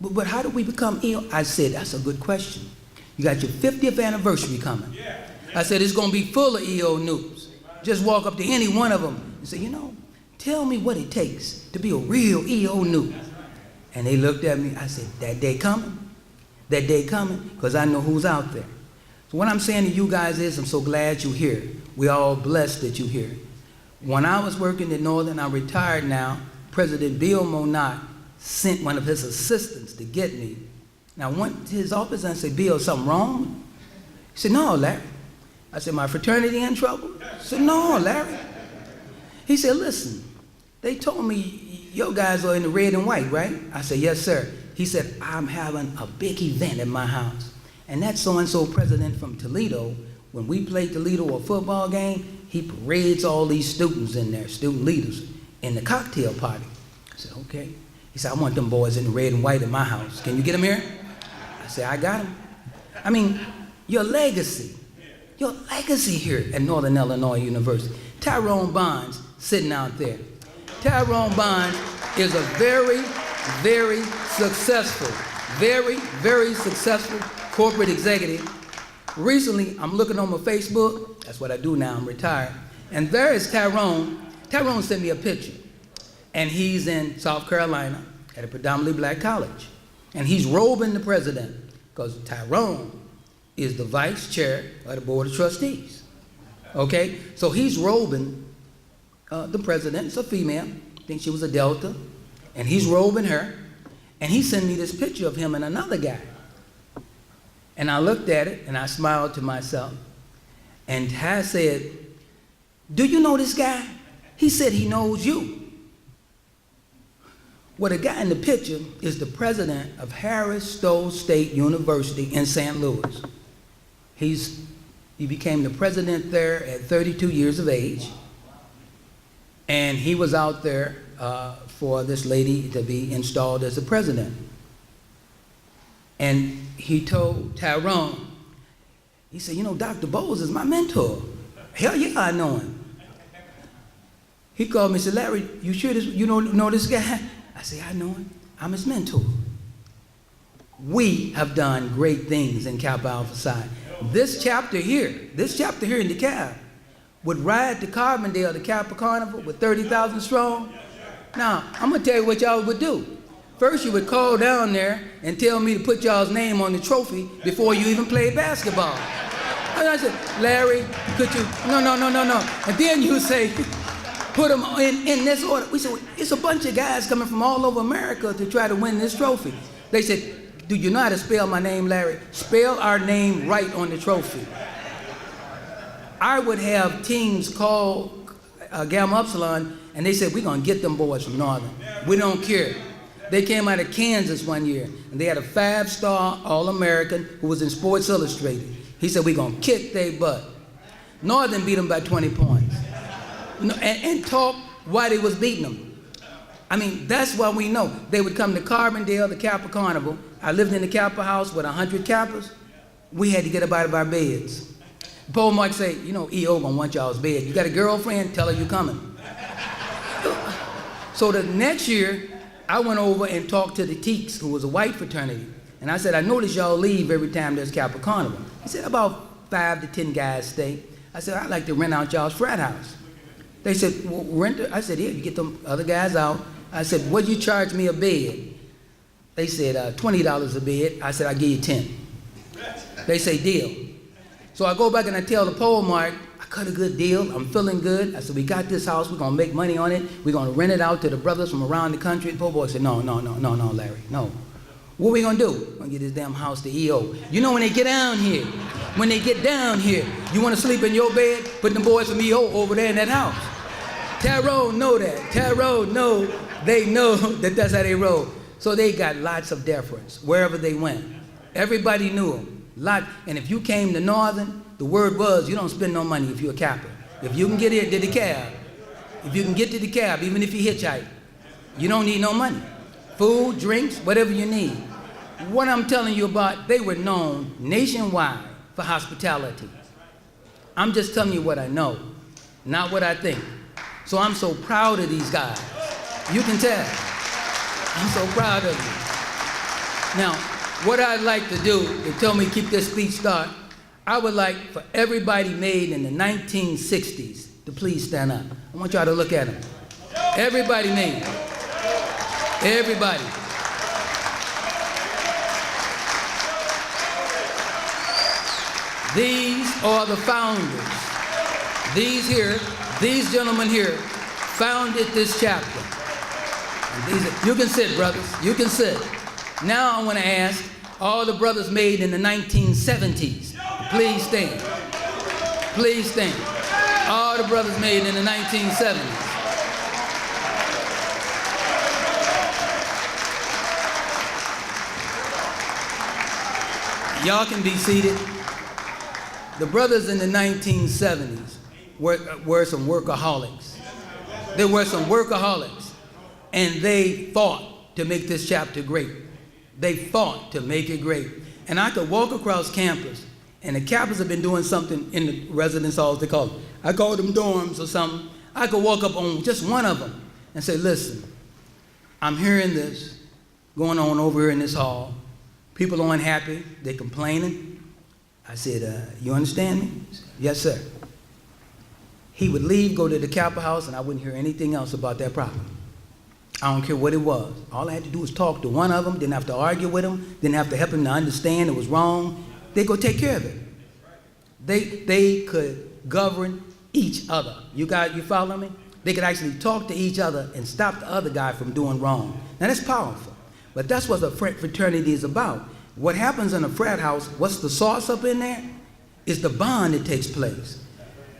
But how do we become EO? I said, that's a good question. You got your 50th anniversary coming. I said, it's going to be full of EO noobs. Just walk up to any one of them and say, tell me what it takes to be a real EO noob. And they looked at me. I said, that day coming, because I know who's out there. So what I'm saying to you guys is, I'm so glad you're here. We're all blessed that you're here. When I was working at Northern, I'm retired now, President Bill Monat sent one of his assistants to get me. Now I went to his office and I said, Bill, something wrong? He said, no, Larry. I said, my fraternity in trouble? He said, no, Larry. He said, listen, they told me your guys are in the red and white, right? I said, yes, sir. He said, I'm having a big event at my house. And that so-and-so president from Toledo, when we play Toledo a football game, he parades all these students in there, student leaders, in the cocktail party. I said, okay. He said, I want them boys in the red and white at my house. Can you get them here? I said, I got them. I mean, your legacy here at Northern Illinois University. Tyrone Bonds sitting out there. Tyrone Bonds is a very, very successful corporate executive. Recently, I'm looking on my Facebook. That's what I do now. I'm retired. And there is Tyrone. Tyrone sent me a picture. And he's in South Carolina at a predominantly black college. And he's robing the president because Tyrone is the vice chair of the board of trustees. Okay? So he's robing the president. It's a female. I think she was a Delta. And he's robing her. And he sent me this picture of him and another guy. And I looked at it and I smiled to myself. And Ty said, do you know this guy? He said he knows you. Well, the guy in the picture is the president of Harris Stowe State University in St. Louis. He became the president there at 32 years of age. And he was out there for this lady to be installed as the president. And he told Tyrone, he said, you know, Dr. Bowles is my mentor. Hell yeah, I know him. He called me and said, Larry, you sure you know this guy? I said, I know him. I'm his mentor. We have done great things in Kappa Alpha Psi. This chapter here in DeKalb would ride to Carbondale, the Kappa Carnival with 30,000 strong. Now, I'm going to tell you what y'all would do. First, you would call down there and tell me to put y'all's name on the trophy before you even played basketball. And I said, Larry, could you? No. And then you say, put them in this order. We said, it's a bunch of guys coming from all over America to try to win this trophy. They said, do you know how to spell my name, Larry? Spell our name right on the trophy. I would have teams call Gamma Epsilon, and they said, we're going to get them boys from Northern. We don't care. They came out of Kansas one year, and they had a 5-star All-American who was in Sports Illustrated. He said, we're going to kick their butt. Northern beat them by 20 points. And talk why they was beating them. I mean, that's why we know. They would come to Carbondale, the Kappa Carnival. I lived in the Kappa house with 100 Kappas. We had to get up out of our beds. Paul Mark say, you know, EO gonna want y'all's bed. You got a girlfriend? Tell her you coming. So the next year, I went over and talked to the Teeks, who was a white fraternity. And I said, I notice y'all leave every time there's Kappa Carnival. He said, about 5 to 10 guys stay. I said, I'd like to rent out y'all's frat house. They said, well, rent it? I said, yeah, you get them other guys out. I said, what'd you charge me a bed? They said, $20 a bed. I said, I'll give you 10. They say, deal. So I go back and I tell the pole mark, I cut a good deal. I'm feeling good. I said, we got this house. We're going to make money on it. We're going to rent it out to the brothers from around the country. The pole boy said, no, Larry, no. What are we going to do? We're going to get this damn house to EO. You know when they get down here, you want to sleep in your bed? Put them boys from EO over there in that house. Tyrone know that. Tyrone know, they know that that's how they roll. So they got lots of deference wherever they went. Everybody knew them. And if you came to Northern, the word was you don't spend no money if you're a Kappa. If you can get here to DeKalb, even if you hitchhike, you don't need no money. Food, drinks, whatever you need. What I'm telling you about, they were known nationwide for hospitality. I'm just telling you what I know, not what I think. So I'm so proud of these guys. You can tell. I'm so proud of you. Now, what I'd like to do, they tell me keep this speech start, I would like for everybody made in the 1960s to please stand up. I want y'all to look at them. Everybody made. Everybody. These are the founders. These gentlemen here founded this chapter. You can sit, brothers. You can sit. Now I want to ask all the brothers made in the 1970s, please stand. Please stand. All the brothers made in the 1970s. Y'all can be seated. The brothers in the 1970s were some workaholics. They were some workaholics, and they fought to make this chapter great. They fought to make it great. And I could walk across campus, and the Kappas have been doing something in the residence halls, they call them. I call them dorms or something. I could walk up on just one of them and say, listen, I'm hearing this going on over here in this hall. People are unhappy, they're complaining. I said, you understand me? He said, yes, sir. He would leave, go to the Kappa house, and I wouldn't hear anything else about that problem. I don't care what it was. All I had to do was talk to one of them, didn't have to argue with him, didn't have to help him to understand it was wrong. They go take care of it. They could govern each other. You follow me? They could actually talk to each other and stop the other guy from doing wrong. Now that's powerful. But that's what a fraternity is about. What happens in a frat house, what's the sauce up in there? Is the bond that takes place.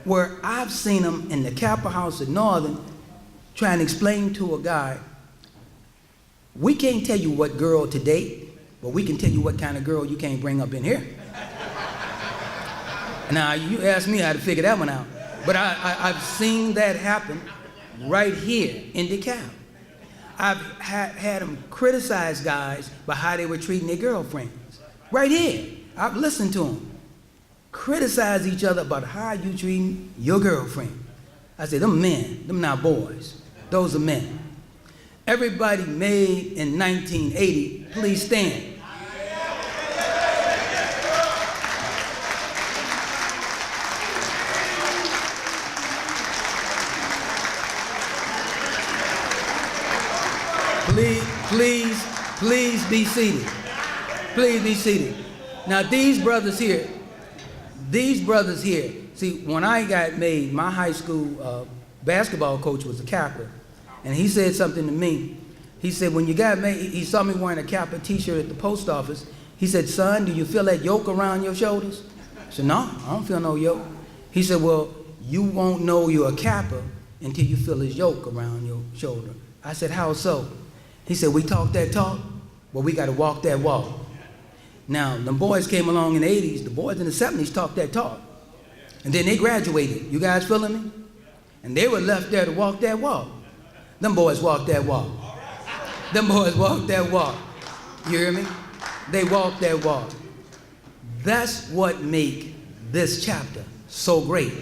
Where I've seen them in the Kappa house at Northern trying to explain to a guy, we can't tell you what girl to date, but we can tell you what kind of girl you can't bring up in here. Now, you ask me how to figure that one out. But I've seen that happen right here in DeKalb. I've had them criticize guys by how they were treating their girlfriends. Right here. I've listened to them. Criticize each other about how you treating your girlfriend. I say, them men, them not boys. Those are men. Everybody made in 1980, please stand. Please be seated. Please be seated. Now these brothers here, see, when I got made, my high school basketball coach was a Kappa, and he said something to me. He said, when you got made, he saw me wearing a Kappa t-shirt at the post office. He said, son, do you feel that yoke around your shoulders? I said, no, I don't feel no yoke. He said, well, you won't know you're a Kappa until you feel his yoke around your shoulder. I said, how so? He said, we talk that talk, but we got to walk that walk. Now, the boys came along in the 80s. The boys in the 70s talked that talk. And then they graduated. You guys feeling me? And they were left there to walk that walk. Them boys walked that walk. Them boys walked that walk. You hear me? They walked that walk. That's what makes this chapter so great.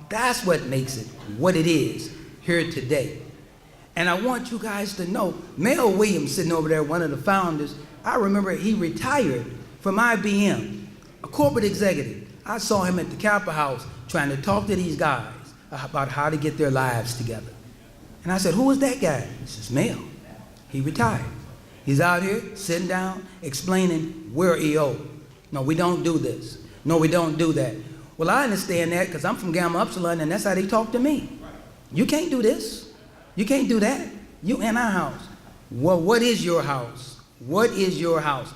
That's what makes it what it is here today. And I want you guys to know, Mel Williams sitting over there, one of the founders, I remember he retired from IBM, a corporate executive. I saw him at the Kappa house trying to talk to these guys about how to get their lives together. And I said, who is that guy? He says, Mel. He retired. He's out here sitting down explaining we're EO. No, we don't do this. No, we don't do that. Well, I understand that because I'm from Gamma Epsilon and that's how they talk to me. You can't do this. You can't do that. You in our house. Well, what is your house? What is your house?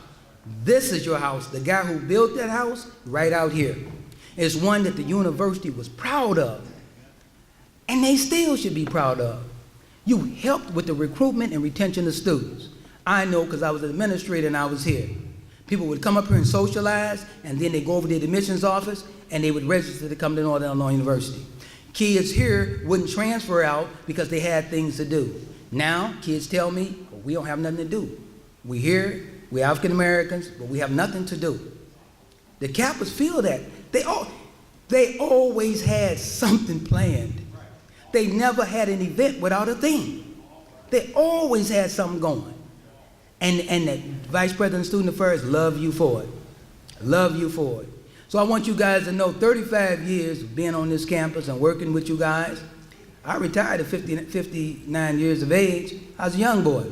This is your house. The guy who built that house, right out here, is one that the university was proud of. And they still should be proud of. You helped with the recruitment and retention of students. I know because I was an administrator and I was here. People would come up here and socialize, and then they go over to the admissions office, and they would register to come to Northern Illinois University. Kids here wouldn't transfer out because they had things to do. Now, kids tell me, well, we don't have nothing to do. We here, we're African Americans, but we have nothing to do. The Kappas feel that. They always had something planned. They never had an event without a theme. They always had something going. And the Vice President of Student Affairs love you for it. Love you for it. So I want you guys to know 35 years of being on this campus and working with you guys. I retired at 59 years of age. I was a young boy.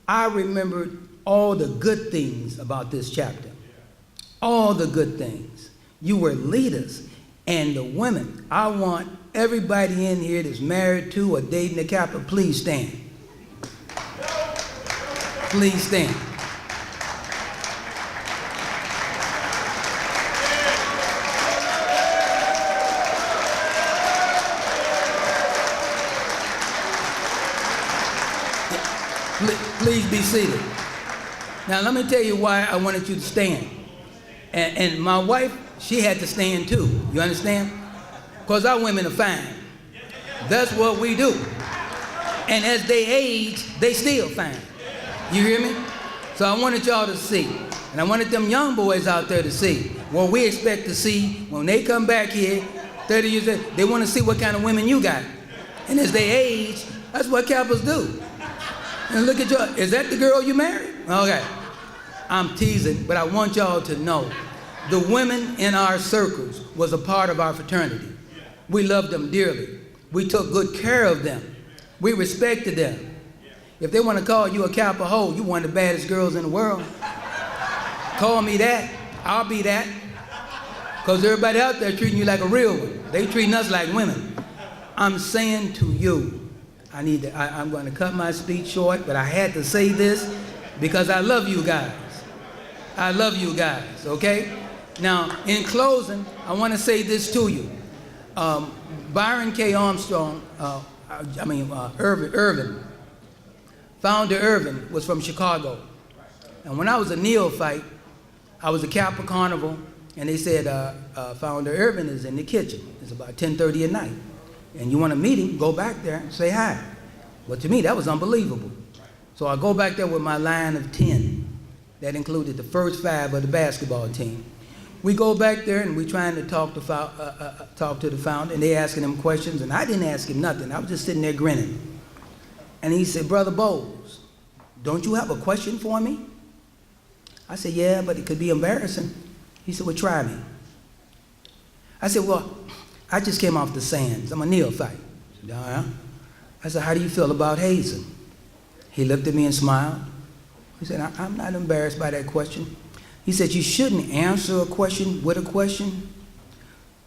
I remembered all the good things about this chapter. All the good things. You were leaders. And the women, I want everybody in here that's married to or dating a Kappa, please stand. Please stand. Please be seated. Now, let me tell you why I wanted you to stand. And my wife, she had to stand too. You understand? Because our women are fine. That's what we do. And as they age, they still fine. You hear me? So I wanted y'all to see. And I wanted them young boys out there to see what we expect to see when they come back here 30 years later. They want to see what kind of women you got. And as they age, that's what Kappas do. And look at y'all. Is that the girl you married? Okay. I'm teasing, but I want y'all to know the women in our circles was a part of our fraternity. We loved them dearly. We took good care of them. We respected them. If they want to call you a Kappa hoe, you one of the baddest girls in the world. Call me that. I'll be that. Because everybody out there treating you like a real one. They treating us like women. I'm saying to you, I'm going to cut my speech short, but I had to say this because I love you guys. I love you guys, okay? Now, in closing, I want to say this to you. Byron K. Armstrong, Irvin, Founder Irvin was from Chicago. And when I was a neophyte, I was a Kappa Carnival, and they said, Founder Irvin is in the kitchen. It's about 10:30 at night. And you want to meet him, go back there and say hi. Well, to me, that was unbelievable. So I go back there with my line of 10. That included the first 5 of the basketball team. We go back there and we trying to talk to the founder, and they asking him questions, and I didn't ask him nothing. I was just sitting there grinning. And he said, Brother Bowles, don't you have a question for me? I said, yeah, but it could be embarrassing. He said, well, try me. I said, well, I just came off the sands. I'm a neophyte. He said, yeah. I said, how do you feel about hazing? He looked at me and smiled. He said, I'm not embarrassed by that question. He said, you shouldn't answer a question with a question,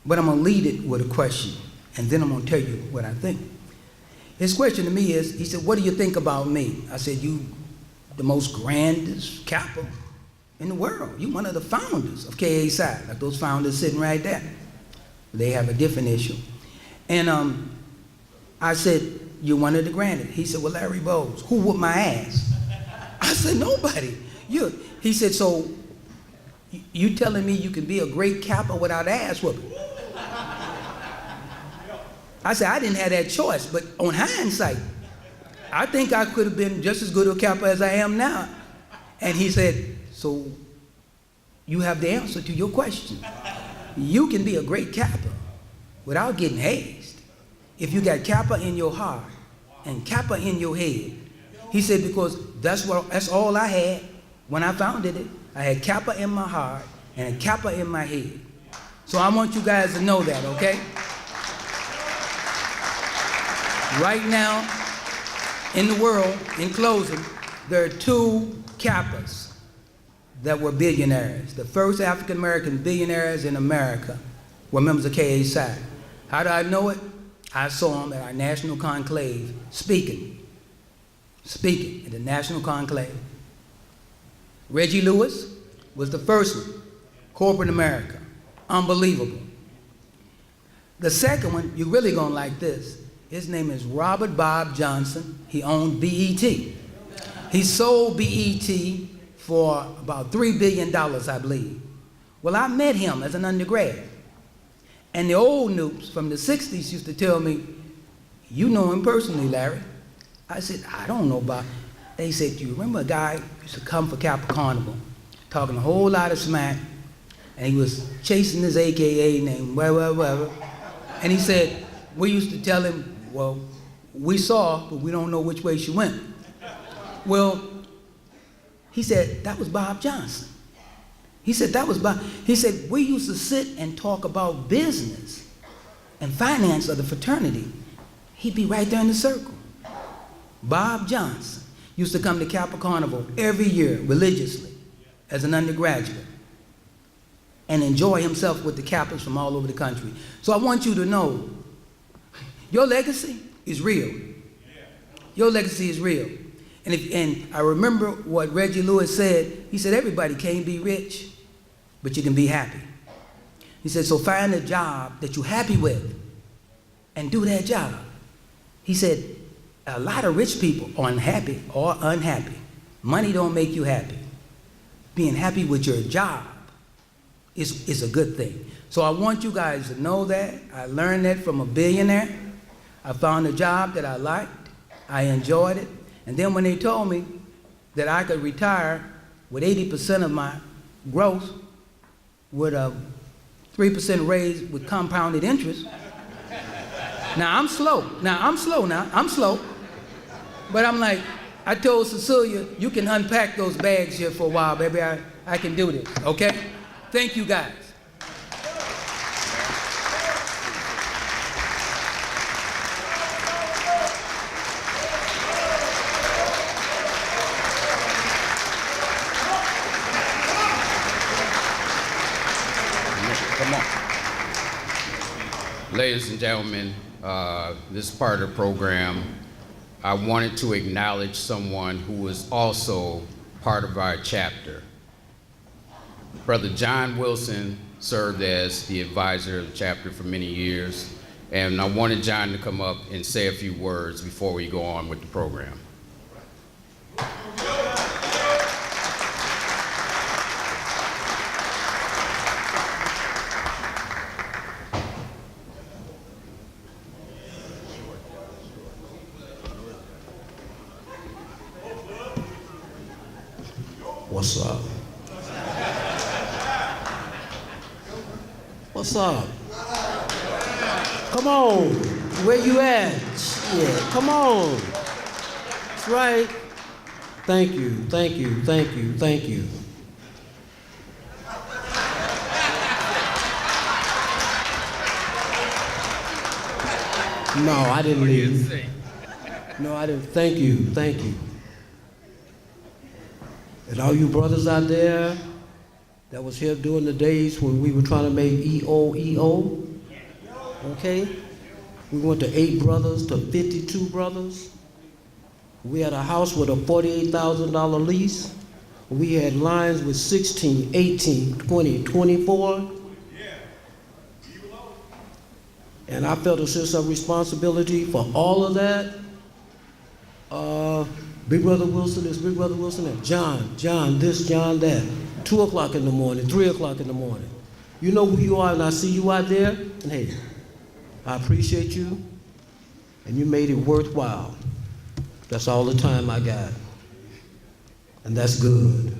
but I'm going to lead it with a question, and then I'm going to tell you what I think. His question to me is, he said, what do you think about me? I said, you the most grandest Kappa in the world. You one of the founders of KA Psi, like those founders sitting right there. They have a different issue. And I said, you're one of the grandest. He said, well, Larry Bowles, who whooped my ass? I said, nobody. He said, so you telling me you can be a great Kappa without ass whooping? I said, I didn't have that choice, but on hindsight, I think I could have been just as good a Kappa as I am now. And he said, so you have the answer to your question. You can be a great Kappa without getting hazed if you got Kappa in your heart and Kappa in your head. He said, because that's all I had when I founded it. I had Kappa in my heart and a Kappa in my head. So I want you guys to know that, okay? Right now, in the world, in closing, there are 2 Kappas that were billionaires. The first African-American billionaires in America were members of KA Psi. How do I know it? I saw them at our national conclave speaking at the national conclave. Reggie Lewis was the first one, corporate America, unbelievable. The second one, you're really gonna like this. His name is Robert Bob Johnson. He owned BET. He sold BET for about $3 billion, I believe. Well, I met him as an undergrad. And the old noobs from the 60s used to tell me, you know him personally, Larry. I said, I don't know about. They said, do you remember a guy who used to come for Kappa Carnival, talking a whole lot of smack, and he was chasing this AKA named whatever. And he said, we used to tell him, well, we saw, but we don't know which way she went. Well, he said, that was Bob Johnson. He said, he said, we used to sit and talk about business and finance of the fraternity. He'd be right there in the circle. Bob Johnson used to come to Kappa Carnival every year religiously as an undergraduate and enjoy himself with the Kappas from all over the country. So I want you to know, your legacy is real. Your legacy is real. And I remember what Reggie Lewis said. He said, everybody can't be rich, but you can be happy. He said, so find a job that you're happy with and do that job. He said, a lot of rich people are unhappy or unhappy. Money don't make you happy. being happy with your job is a good thing. So I want you guys to know that. I learned that from a billionaire. I found a job that I liked. I enjoyed it. And then when they told me that I could retire with 80% of my growth with a 3% raise with compounded interest. Now I'm slow. But I'm like, I told Cecilia, you can unpack those bags here for a while, baby. I can do this, okay? Thank you, guys. Come on. Ladies and gentlemen, this part of the program, I wanted to acknowledge someone who was also part of our chapter. Brother John Wilson served as the advisor of the chapter for many years, and I wanted John to come up and say a few words before we go on with the program. What's up? What's up? Come on. Where you at? Shit. Come on. That's right. Thank you. Thank you. Thank you. Thank you. No, I didn't leave. No, I didn't. Thank you. Thank you. And all you brothers out there that was here during the days when we were trying to make EO, okay? We went to 8 brothers to 52 brothers. We had a house with a $48,000 lease. We had lines with 16, 18, 20, 24. And I felt a sense of responsibility for all of that. Big Brother Wilson is Big Brother Wilson, and John this, John that. 2 o'clock in the morning, 3 o'clock in the morning. You know who you are, and I see you out there, and hey, I appreciate you, and you made it worthwhile. That's all the time I got, and that's good.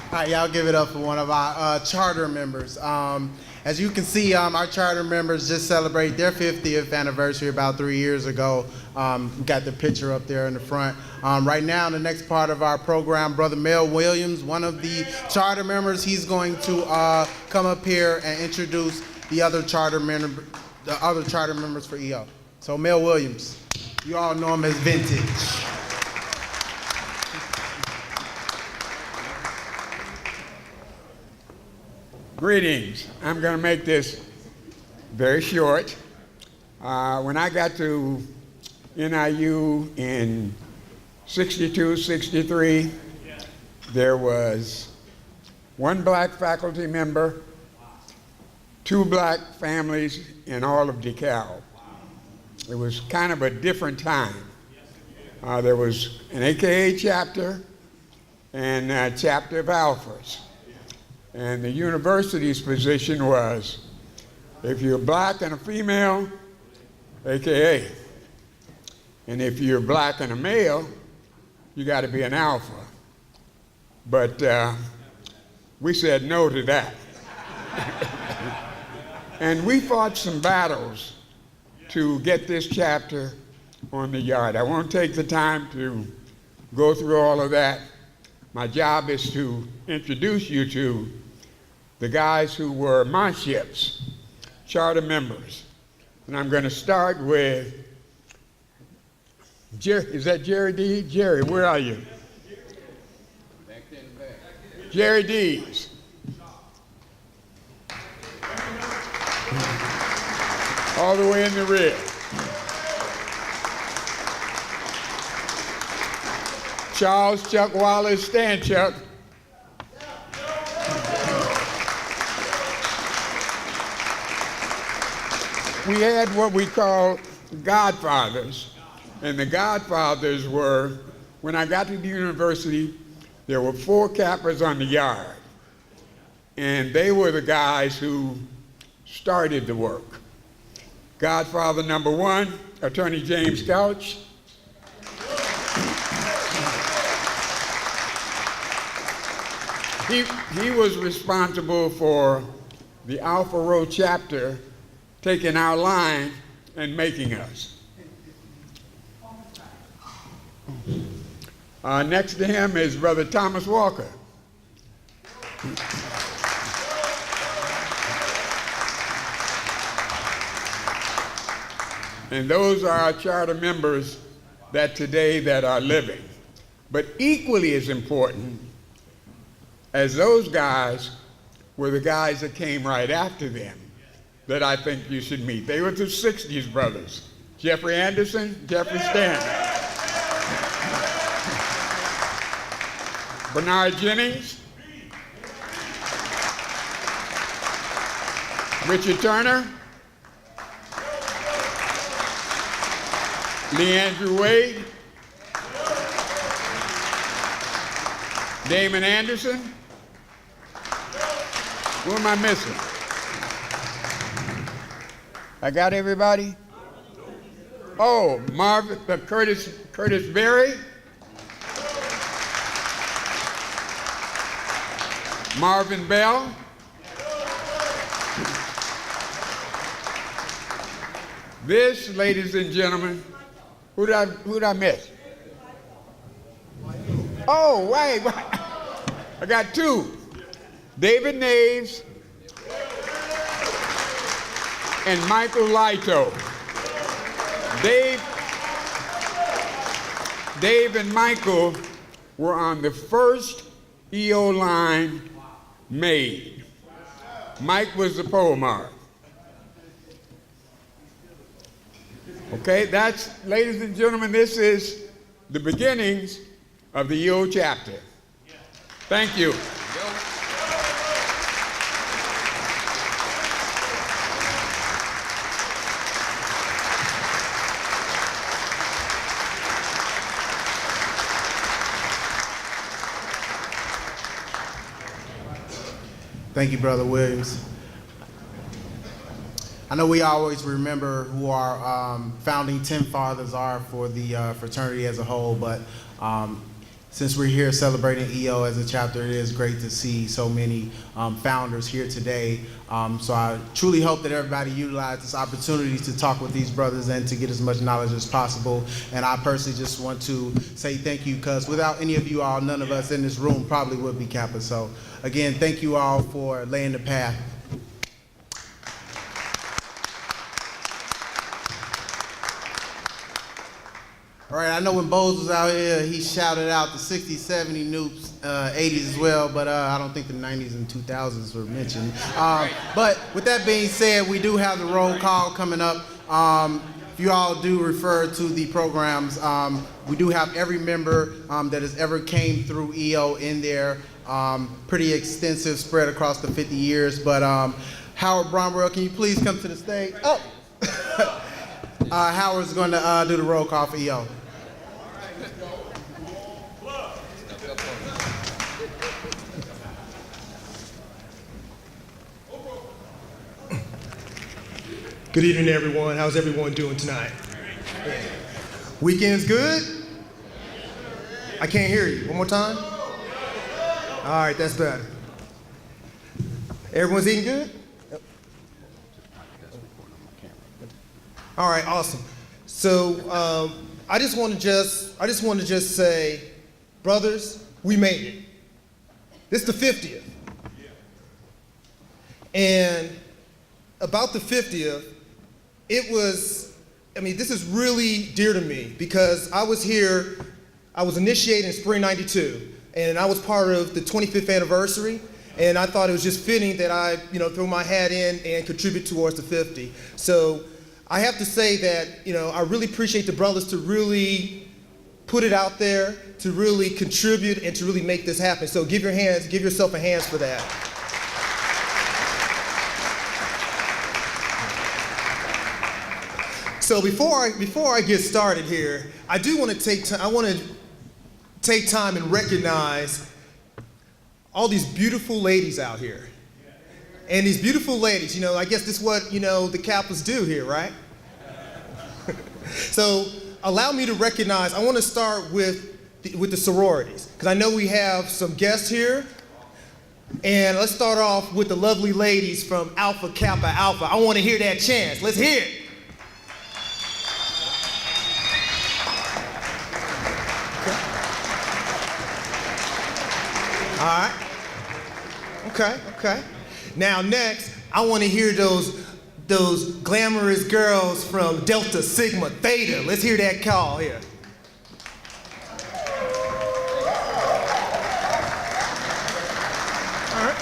All right, y'all give it up for one of our charter members. As you can see, our charter members just celebrate their 50th anniversary about 3 years ago. We got the picture up there in the front. Right now, the next part of our program, Brother Mel Williams, one of the charter members, he's going to come up here and introduce the other charter members for EO. So Mel Williams, you all know him as Vintage. Greetings. I'm going to make this very short. When I got to NIU in 62, 63, there was 1 black faculty member, 2 black families in all of DeKalb. It was kind of a different time. There was an AKA chapter and a chapter of Alphas. And the university's position was, if you're black and a female, AKA. And if you're black and a male, you got to be an alpha. But we said no to that. And we fought some battles to get this chapter on the yard. I won't take the time to go through all of that. My job is to introduce you to the guys who were my ships, charter members. And I'm going to start with Jerry. Is that Jerry D? Jerry, where are you? Back there in the back. Jerry Dees. All the way in the rear. Charles Chuck Wallace, stand Chuck. we had what we call godfathers. And the godfathers were, when I got to the university, there were 4 Kappas on the yard. And they were the guys who started the work. Godfather number 1, Attorney James Couch. He was responsible for the Alpha Rho chapter taking our line and making us. Next to him is Brother Thomas Walker. And those are our charter members that today that are living. But equally as important as those guys were the guys that came right after them that I think you should meet. They were the 60s brothers. Jeffrey Anderson, Jeffrey Stanton. Bernard Jennings. Richard Turner. Lee Andrew Wade. Damon Anderson. Who am I missing? I got everybody? Oh, Curtis Berry. Marvin Bell. This, ladies and gentlemen, who did I miss? Oh, wait. I got 2. David Naves and Michael Lito. Dave and Michael were on the first EO line made. Mike was the pole mark. Okay, that's, ladies and gentlemen, this is the beginnings of the EO chapter. Thank you. Thank you, Brother Williams. I know we always remember who our founding 10 fathers are for the fraternity as a whole, but since we're here celebrating EO as a chapter, it is great to see so many founders here today. So I truly hope that everybody utilizes this opportunity to talk with these brothers and to get as much knowledge as possible. And I personally just want to say thank you, because without any of you all, none of us in this room probably would be Kappa. So again, thank you all for laying the path. All right, I know when Bose was out here, he shouted out the 60s, 70s, noops, 80s as well, but I don't think the 90s and 2000s were mentioned. But with that being said, we do have the roll call coming up. If you all do refer to the programs, we do have every member that has ever came through EO in there. Pretty extensive spread across the 50 years, but Howard Bromwell, can you please come to the stage? Oh! Howard's going to do the roll call for EO. Good evening, everyone. How's everyone doing tonight? Weekend's good? I can't hear you. One more time? All right, that's better. Everyone's eating good? Yep. All right, awesome. So I just want to just say, brothers, we made it. This is the 50th. And about the 50th, it was, this is really dear to me, because I was here, I was initiated in spring '92, and I was part of the 25th anniversary, and I thought it was just fitting that I, throw my hat in and contribute towards the 50. So I have to say that, I really appreciate the brothers to really put it out there, to really contribute, and to really make this happen. So give yourself a hand for that. So before I get started here, I do want to take time and recognize all these beautiful ladies out here. And these beautiful ladies, I guess this is what, the Kappas do here, right? So allow me to recognize, I want to start with the sororities, because I know we have some guests here. And let's start off with the lovely ladies from Alpha Kappa Alpha. I want to hear that chant. Let's hear it. All right. Okay. Now next, I want to hear those glamorous girls from Delta Sigma Theta. Let's hear that call here. All right.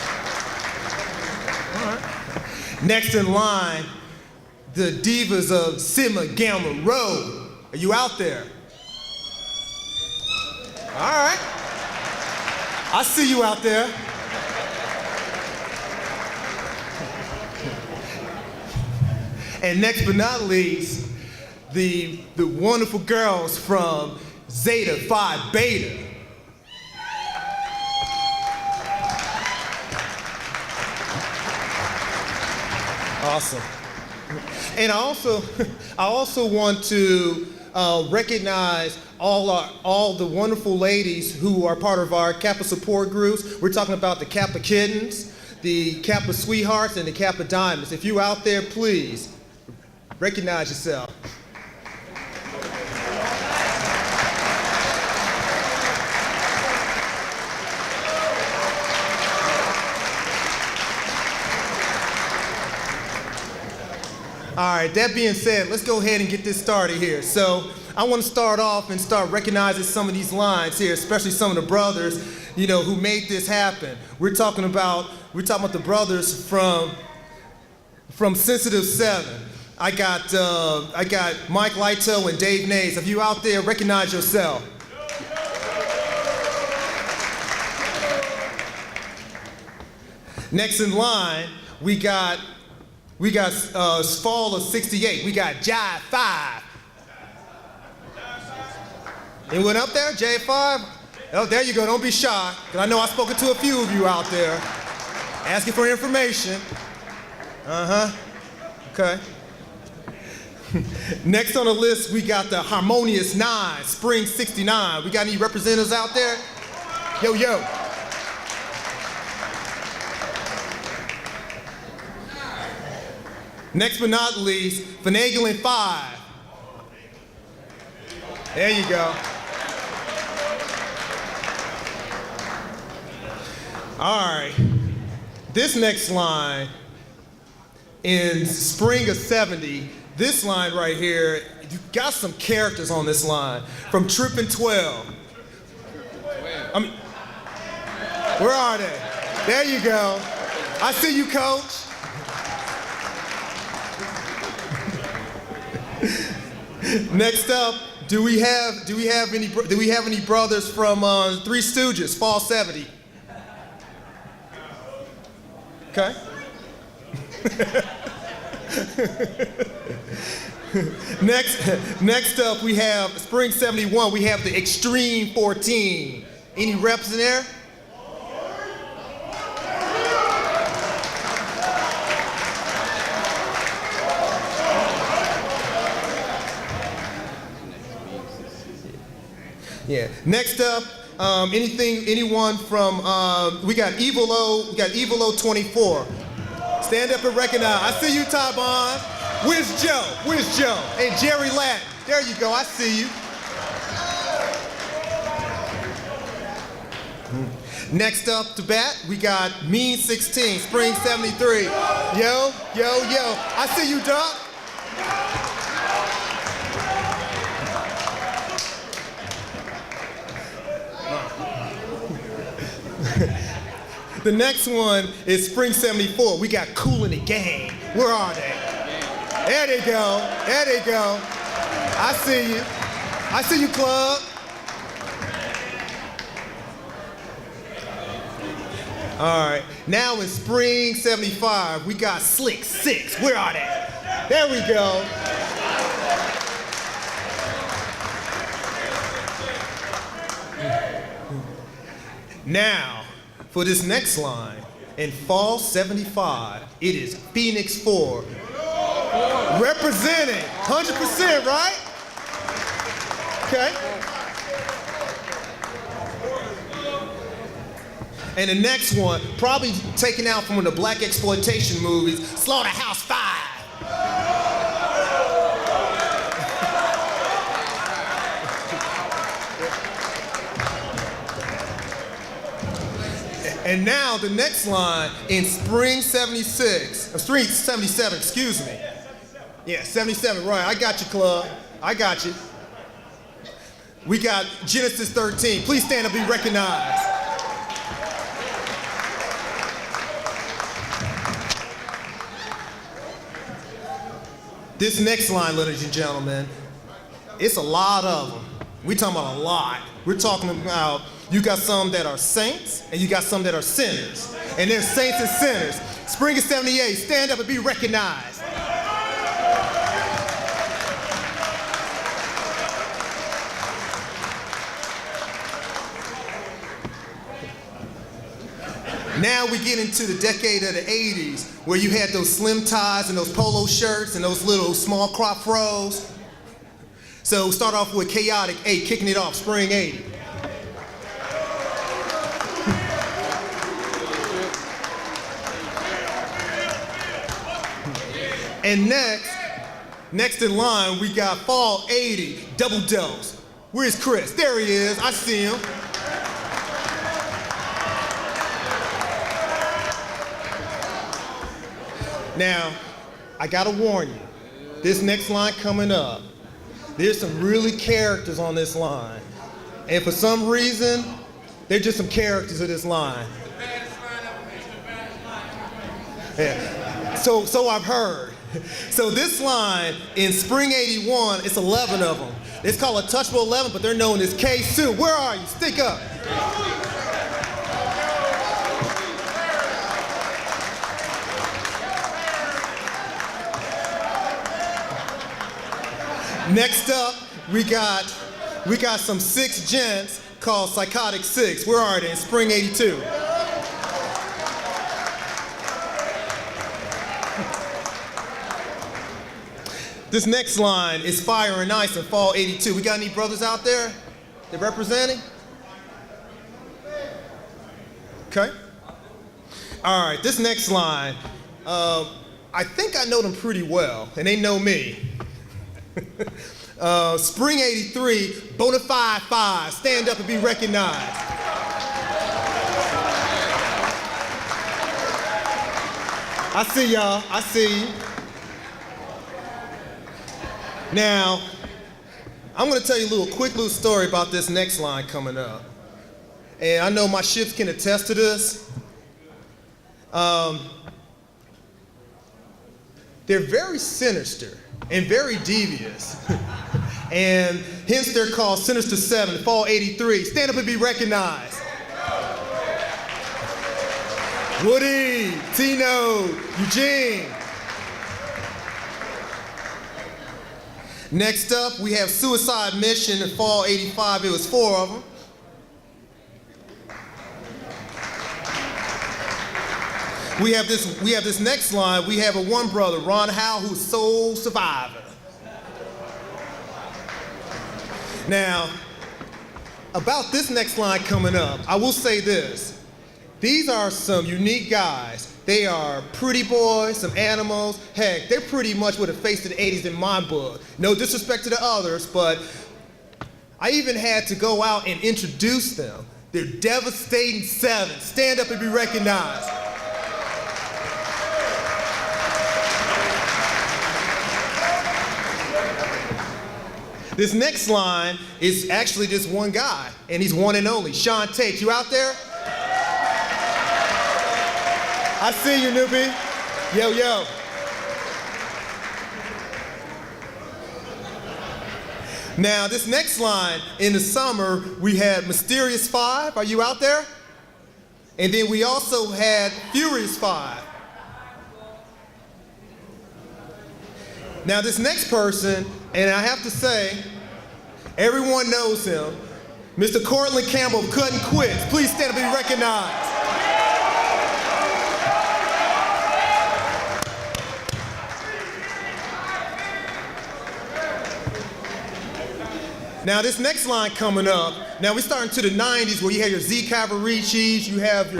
Next in line, the divas of Sigma Gamma Rho. Are you out there? All right. I see you out there. And next but not least, the wonderful girls from Zeta Phi Beta. Awesome. And I also want to recognize all the wonderful ladies who are part of our Kappa support groups. We're talking about the Kappa Kittens, the Kappa Sweethearts, and the Kappa Diamonds. If you're out there, please recognize yourself. All right, that being said, let's go ahead and get this started here. So I want to start off and start recognizing some of these lines here, especially some of the brothers, who made this happen. We're talking about the brothers from Sensitive 7. I got Mike Lito and Dave Nays. If you out there, recognize yourself. Next in line, we got Fall of 68. We got Jive 5. Anyone up there? J5? Oh, there you go. Don't be shy. Because I know I've spoken to a few of you out there asking for information. Okay. Next on the list, we got the Harmonious 9, Spring 69. We got any representatives out there? Yo. Next but not least, Finagling 5. There you go. All right. This next line, in Spring of 70, this line right here, you got some characters on this line. From Trippin' 12. Where are they? There you go. I see you, Coach. Next up, do we have any brothers from Three Stooges, Fall 70? Okay. Next up, we have Spring 71. We have the Extreme 14. Any reps in there? Yeah. Next up, anyone from, we got Evil O 24. Stand up and recognize. I see you, Tybon. Where's Joe? Hey, Jerry Latt. There you go, I see you. Next up to bat, we got Mean 16, Spring 73. Yo. I see you, Doc. The next one is Spring 74. We got Kool and the Gang. Where are they? There they go. I see you, Club. All right. Now in Spring 75, we got Slick 6. Where are they? There we go. Now, for this next line, in fall 75, it is Phoenix 4. Representing 100%, right? Okay. And the next one, probably taken out from one of the black exploitation movies, Slaughterhouse 5. And now the next line in spring 77, excuse me. Yeah, 77, right, I got you, club. I got you. We got Genesis 13. Please stand up and be recognized. This next line, ladies and gentlemen, it's a lot of them. We're talking about a lot. We're talking about you got some that are saints and you got some that are sinners. And there's saints and sinners. Spring of 78, stand up and be recognized. Now we get into the decade of the 80s where you had those slim ties and those polo shirts and those little small crop fros. So start off with Chaotic 8, kicking it off, spring 80. And next in line, we got fall 80, double dose. Where's Chris? There he is, I see him. Now, I gotta warn you, this next line coming up, there's some really characters on this line. And for some reason, they're just some characters of this line. Yeah. So I've heard. So this line, in spring 81, it's 11 of them. It's called a touchable 11, but they're known as K-Suit. Where are you? Stick up. Next up, we got some 6 gents called Psychotic 6. Where are they? In spring 82. This next line is Fire and Ice in fall 82. We got any brothers out there that representing? Okay. All right, this next line, I think I know them pretty well, and they know me. Spring 83, Bonafide 5, stand up and be recognized. I see y'all, I see you. Now, I'm gonna tell you a quick little story about this next line coming up. And I know my ships can attest to this. They're very sinister and very devious. And hence they're called Sinister 7, fall 83. Stand up and be recognized. Woody, Tino, Eugene. Next up, we have Suicide Mission in fall 85. It was 4 of them. We have this next line. We have one brother, Ron Howe, who's Soul Survivor. Now, about this next line coming up, I will say this. These are some unique guys. They are pretty boys, some animals. Heck, they're pretty much what the face of the 80s in my book. No disrespect to the others, but I even had to go out and introduce them. They're Devastating 7. Stand up and be recognized. This next line is actually just one guy, and he's one and only, Sean Tate. You out there? I see you, newbie. Yo, yo. Now, this next line, in the summer, we had Mysterious 5. Are you out there? And then we also had Furious 5. Now, this next person, and I have to say, everyone knows him. Mr. Cortland Campbell of Cut and Quits. Please stand up and be recognized. Now this next line coming up, now we're starting to the 90s where you have your Z Cavariccis, you have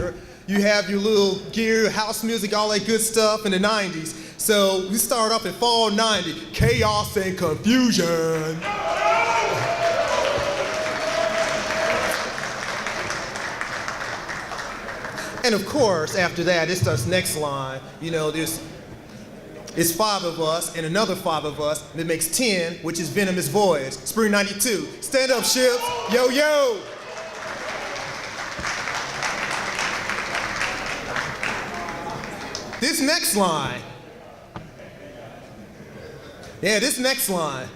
your little gear, house music, all that good stuff in the 90s. So we start off in fall 90, chaos and confusion. And of course, after that, it starts next line, you know, it's 5 of us and another 5 of us, and it makes 10, which is Venomous Voyage. Spring 92. Stand up, ships. Yo, yo. This next line. Yeah, this next line.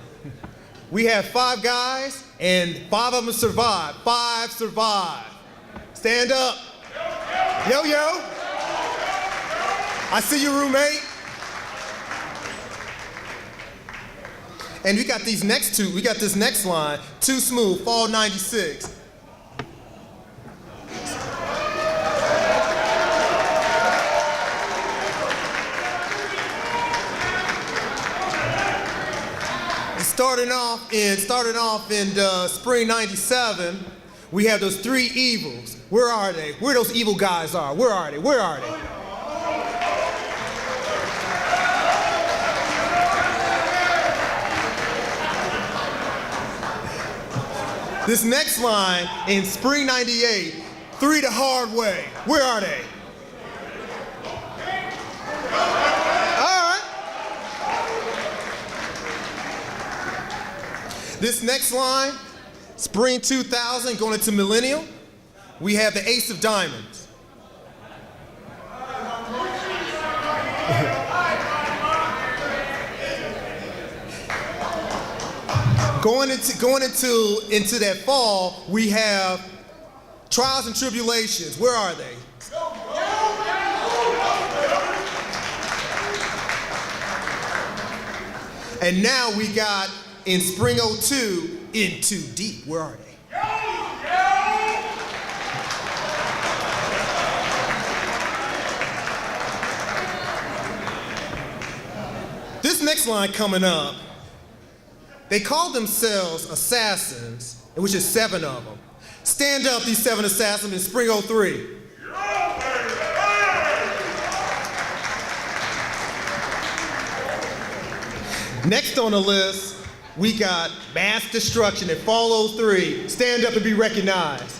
We have 5 guys, and 5 of them survive. 5 survive. Stand up. Yo, yo. I see you, roommate. And we got these next 2. We got this next line. Too Smooth, fall 96. Starting off in spring 97, we have those 3 evils. Where are they? Where those evil guys are? Where are they? Where are they? This next line in spring 98, 3 the hard way. Where are they? All right. This next line, spring 2000, going into millennial, we have the Ace of Diamonds. Going into that fall, we have Trials and Tribulations. Where are they? And now we got in spring 02, In Too Deep. Where are they? This next line coming up, they call themselves assassins, which is 7 of them. Stand up, these 7 assassins in spring 03. Next on the list, we got Mass Destruction in fall 03. Stand up and be recognized.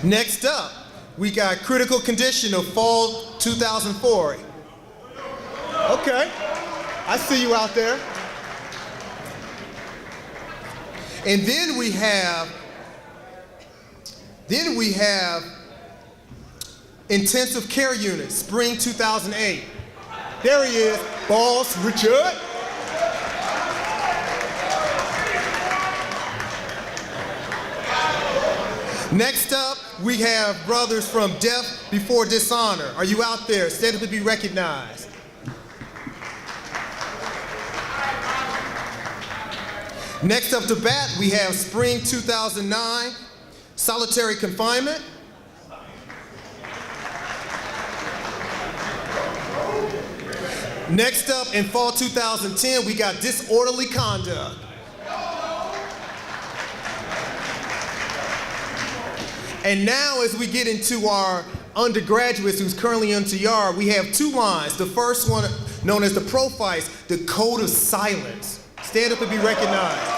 Next up, we got Critical Condition of fall 2004. Okay, I see you out there. And then we have Intensive Care Unit, spring 2008. There he is, Boss Richard. Next up, we have brothers from Death Before Dishonor. Are you out there? Stand up to be recognized. Next up to bat, we have spring 2009, Solitary Confinement. Next up in fall 2010, we got Disorderly Conduct. And now as we get into our undergraduates who's currently in TR, we have 2 lines. The first one known as the Prophytes, the Code of Silence. Stand up and be recognized.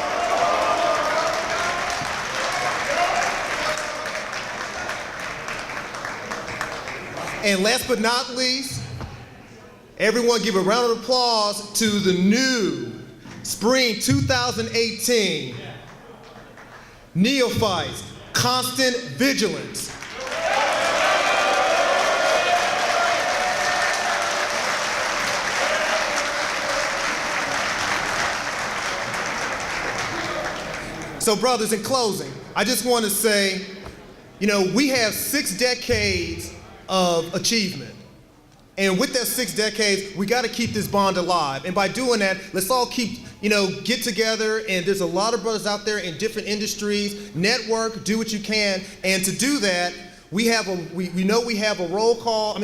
And last but not least, everyone give a round of applause to the new spring 2018 Neophytes, Constant Vigilance. So brothers, in closing, I just want to say, you know, we have 6 decades of achievement. And with that 6 decades, we got to keep this bond alive. And by doing that, let's all keep, get together, and there's a lot of brothers out there in different industries. Network, do what you can, and to do that, we have a roll call.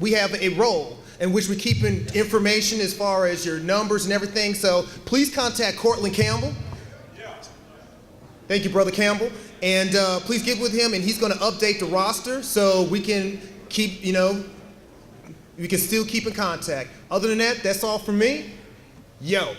We have a role in which we're keeping information as far as your numbers and everything. So please contact Cortland Campbell. Thank you, Brother Campbell. And please get with him, and he's going to update the roster so we can keep, we can still keep in contact. Other than that, that's all from me. Yo.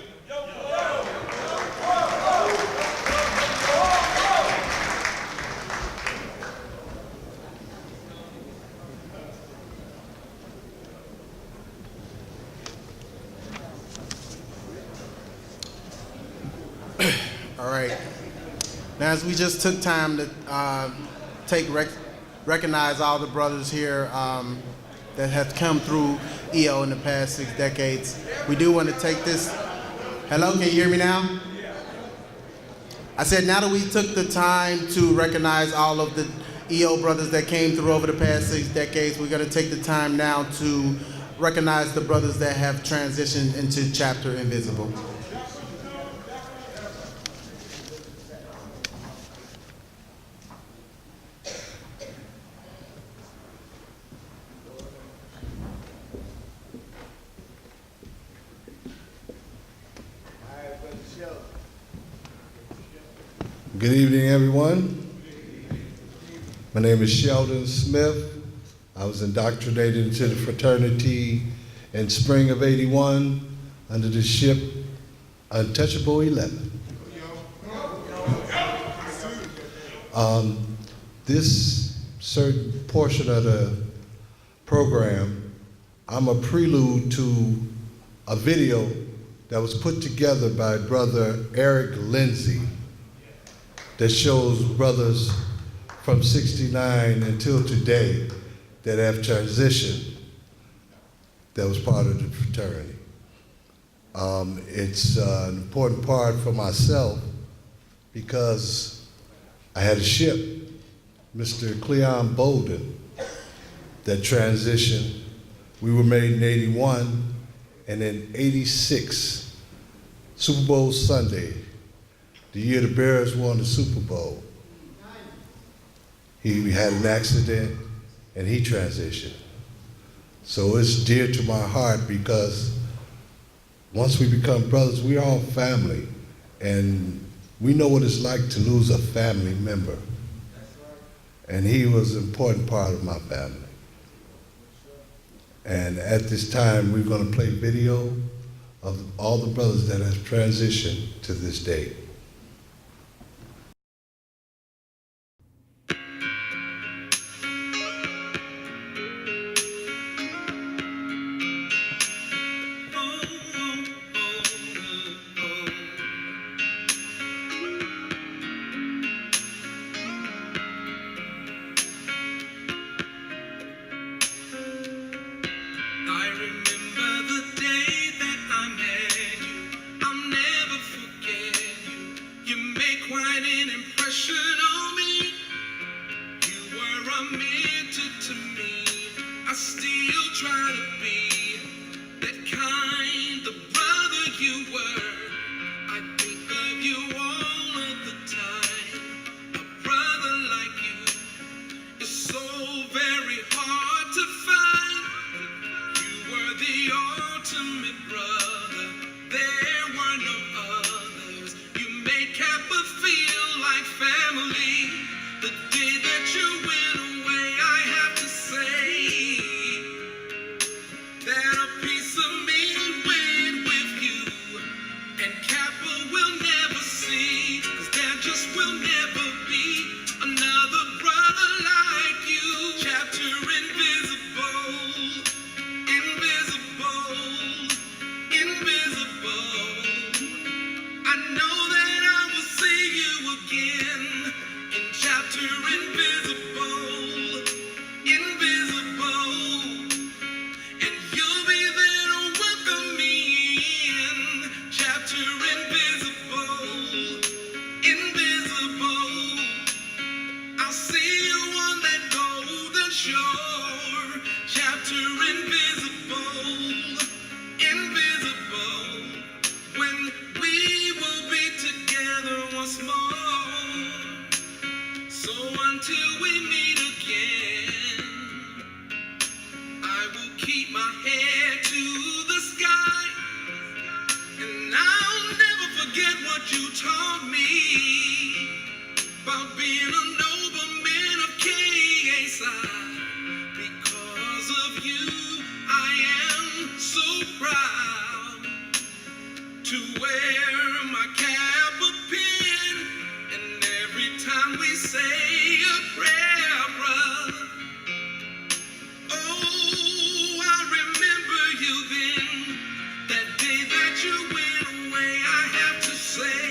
All right. Now, as we just took time to recognize all the brothers here that have come through EO in the past 6 decades, we do want to take this. Hello, can you hear me now? I said now that we took the time to recognize all of the EO brothers that came through over the past 6 decades, we're going to take the time now to recognize the brothers that have transitioned into Chapter Invisible. Good evening, everyone. My name is Sheldon Smith. I was indoctrinated into the fraternity in spring of '81 under the ship Untouchable 11. This certain portion of the program, I'm a prelude to a video that was put together by Brother Eric Lindsay that shows brothers from '69 until today that have transitioned that was part of the fraternity. It's an important part for myself because I had a ship, Mr. Cleon Bolden, that transitioned. We were made in '81, and in '86, Super Bowl Sunday, the year the Bears won the Super Bowl, he had an accident and he transitioned. So it's dear to my heart because once we become brothers, we're all family, and we know what it's like to lose a family member. And he was an important part of my family. And at this time, we're going to play video of all the brothers that have transitioned to this day. I remember the day that I met you. I'll never forget you. You make quite an impression on me. You were a mentor to me. I still try to be that kind of brother you were. I think of you all of the time. A brother like you is so very hard to find. The ultimate brother, there were no others. You made Kappa feel like family. The day that you went away, I have to say that a keep my head to the sky. And I'll never forget what you taught me about being a nobleman of KSI. Because of you, I am so proud to wear my Kappa pin. And every time we say a prayer, brother, oh, I remember you then. That day that you went away, I have to say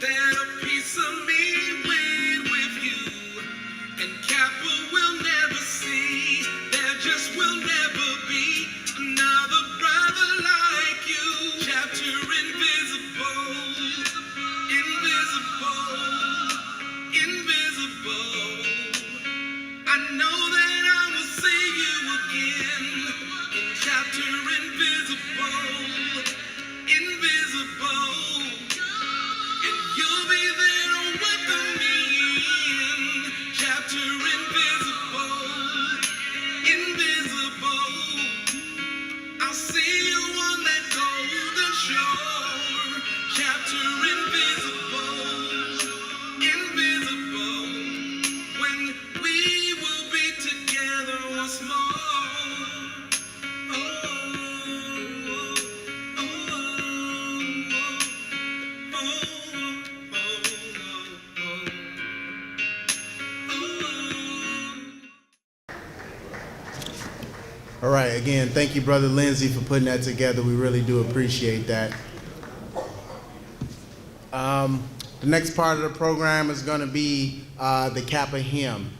that a piece of me went with you. And Kappa will never see, there just will never be another brother like you. Chapter invisible, invisible, invisible. I know that I will see you again in chapter invisible, invisible. And you'll be there to welcome me in chapter invisible, invisible. I'll see you on that golden shore, chapter invisible, invisible. When we will be together once more. Oh, oh, All right, again, thank you, Brother Lindsay, for putting that together. We really do appreciate that. The next part of the program is going to be the Kappa hymn.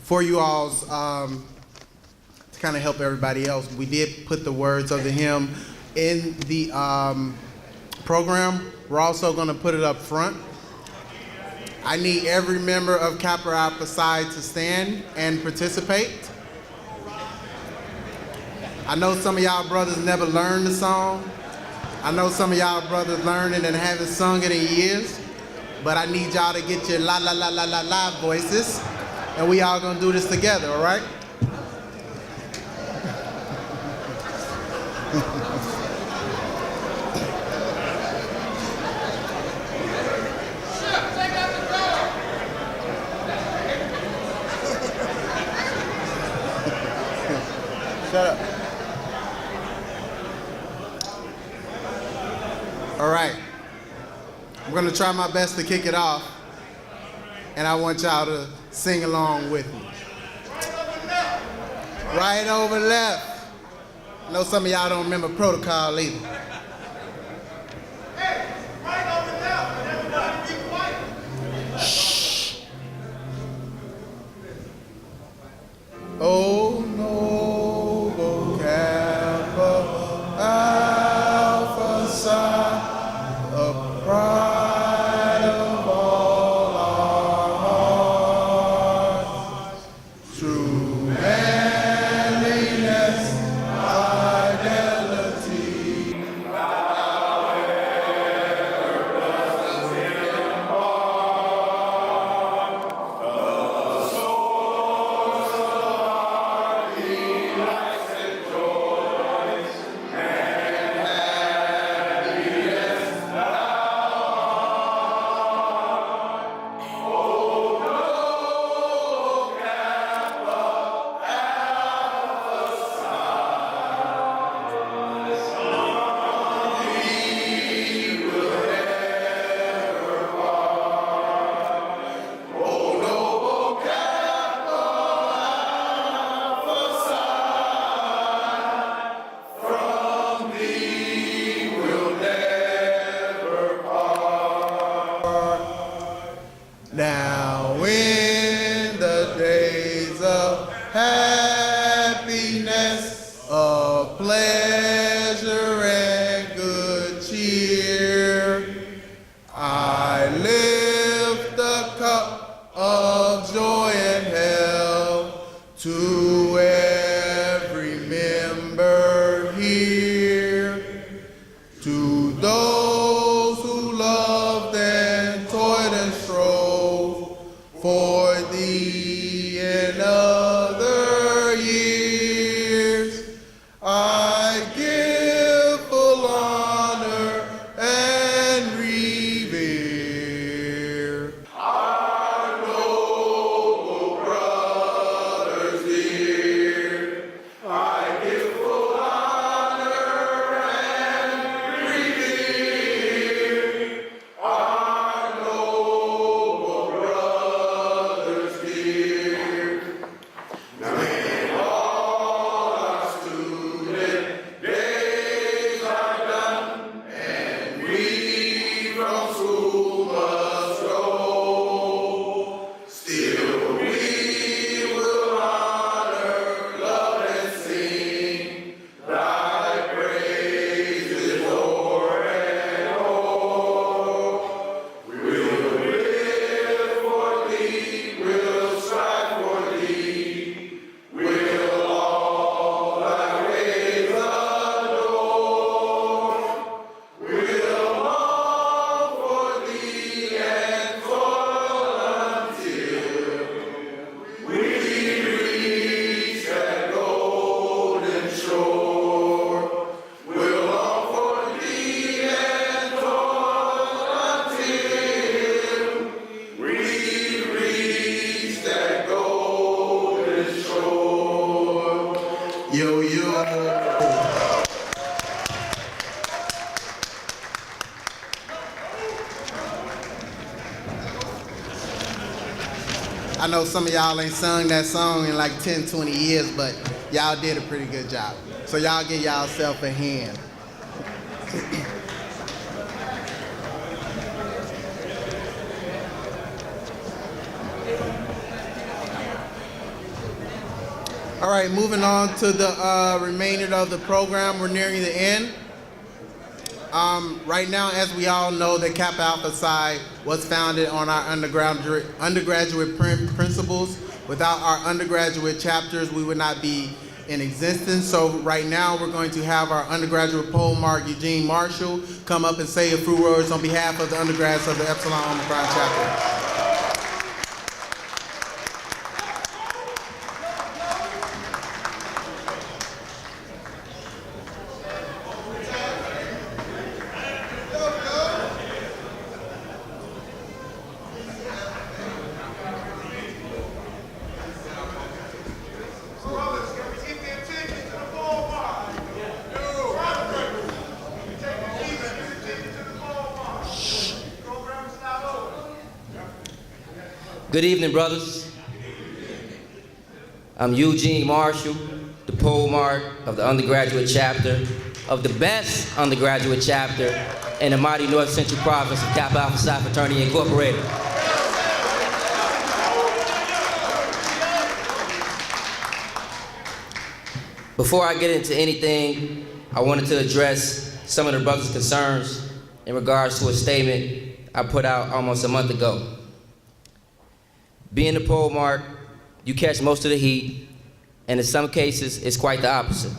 For you all's, to kind of help everybody else, we did put the words of the hymn in the program. We're also going to put it up front. I need every member of Kappa Alpha Psi to stand and participate. I know some of y'all brothers never learned the song. I know some of y'all brothers learned it and haven't sung it in years. But I need y'all to get your la la la la la la voices. And we all gonna do this together, all right? Shut up. All right. I'm going to try my best to kick it off. And I want y'all to sing along with me. Right over left. I know some of y'all don't remember protocol either. Hey, right over left, and everybody be quiet. Shh. Oh, noble Kappa Alpha Psi, the pride of all our hearts, true manliness, fidelity. Now in the days of happiness, of pleasure and good cheer, I lift the cup of joy and health to every member here, to those who loved and toiled and strove for thee and others. Yo, yo. I know some of y'all ain't sung that song in like 10, 20 years, but y'all did a pretty good job. So y'all give y'allself a hand. All right, moving on to the remainder of the program. We're nearing the end. Right now, as we all know, the Kappa Alpha Psi was founded on our undergraduate principles. Without our undergraduate chapters, we would not be in existence. So right now, we're going to have our undergraduate pole mark, Eugene Marshall, come up and say a few words on behalf of the undergrads of the Epsilon Omicron chapter. Good evening, brothers. I'm Eugene Marshall, the pole mark of the undergraduate chapter of the best undergraduate chapter in the mighty North Central province of Kappa Alpha Psi Fraternity Incorporated. Before I get into anything, I wanted to address some of the brothers' concerns in regards to a statement I put out almost a month ago. Being the pole mark, you catch most of the heat, and in some cases, it's quite the opposite.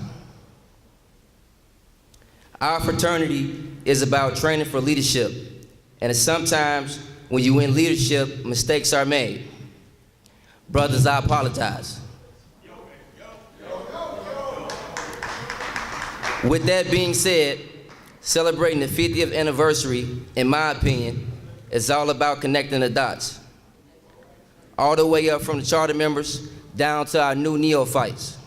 Our fraternity is about training for leadership, and sometimes when you win leadership, mistakes are made. Brothers, I apologize. With that being said, celebrating the 50th anniversary, in my opinion, is all about connecting the dots. All the way up from the charter members down to our new neophytes.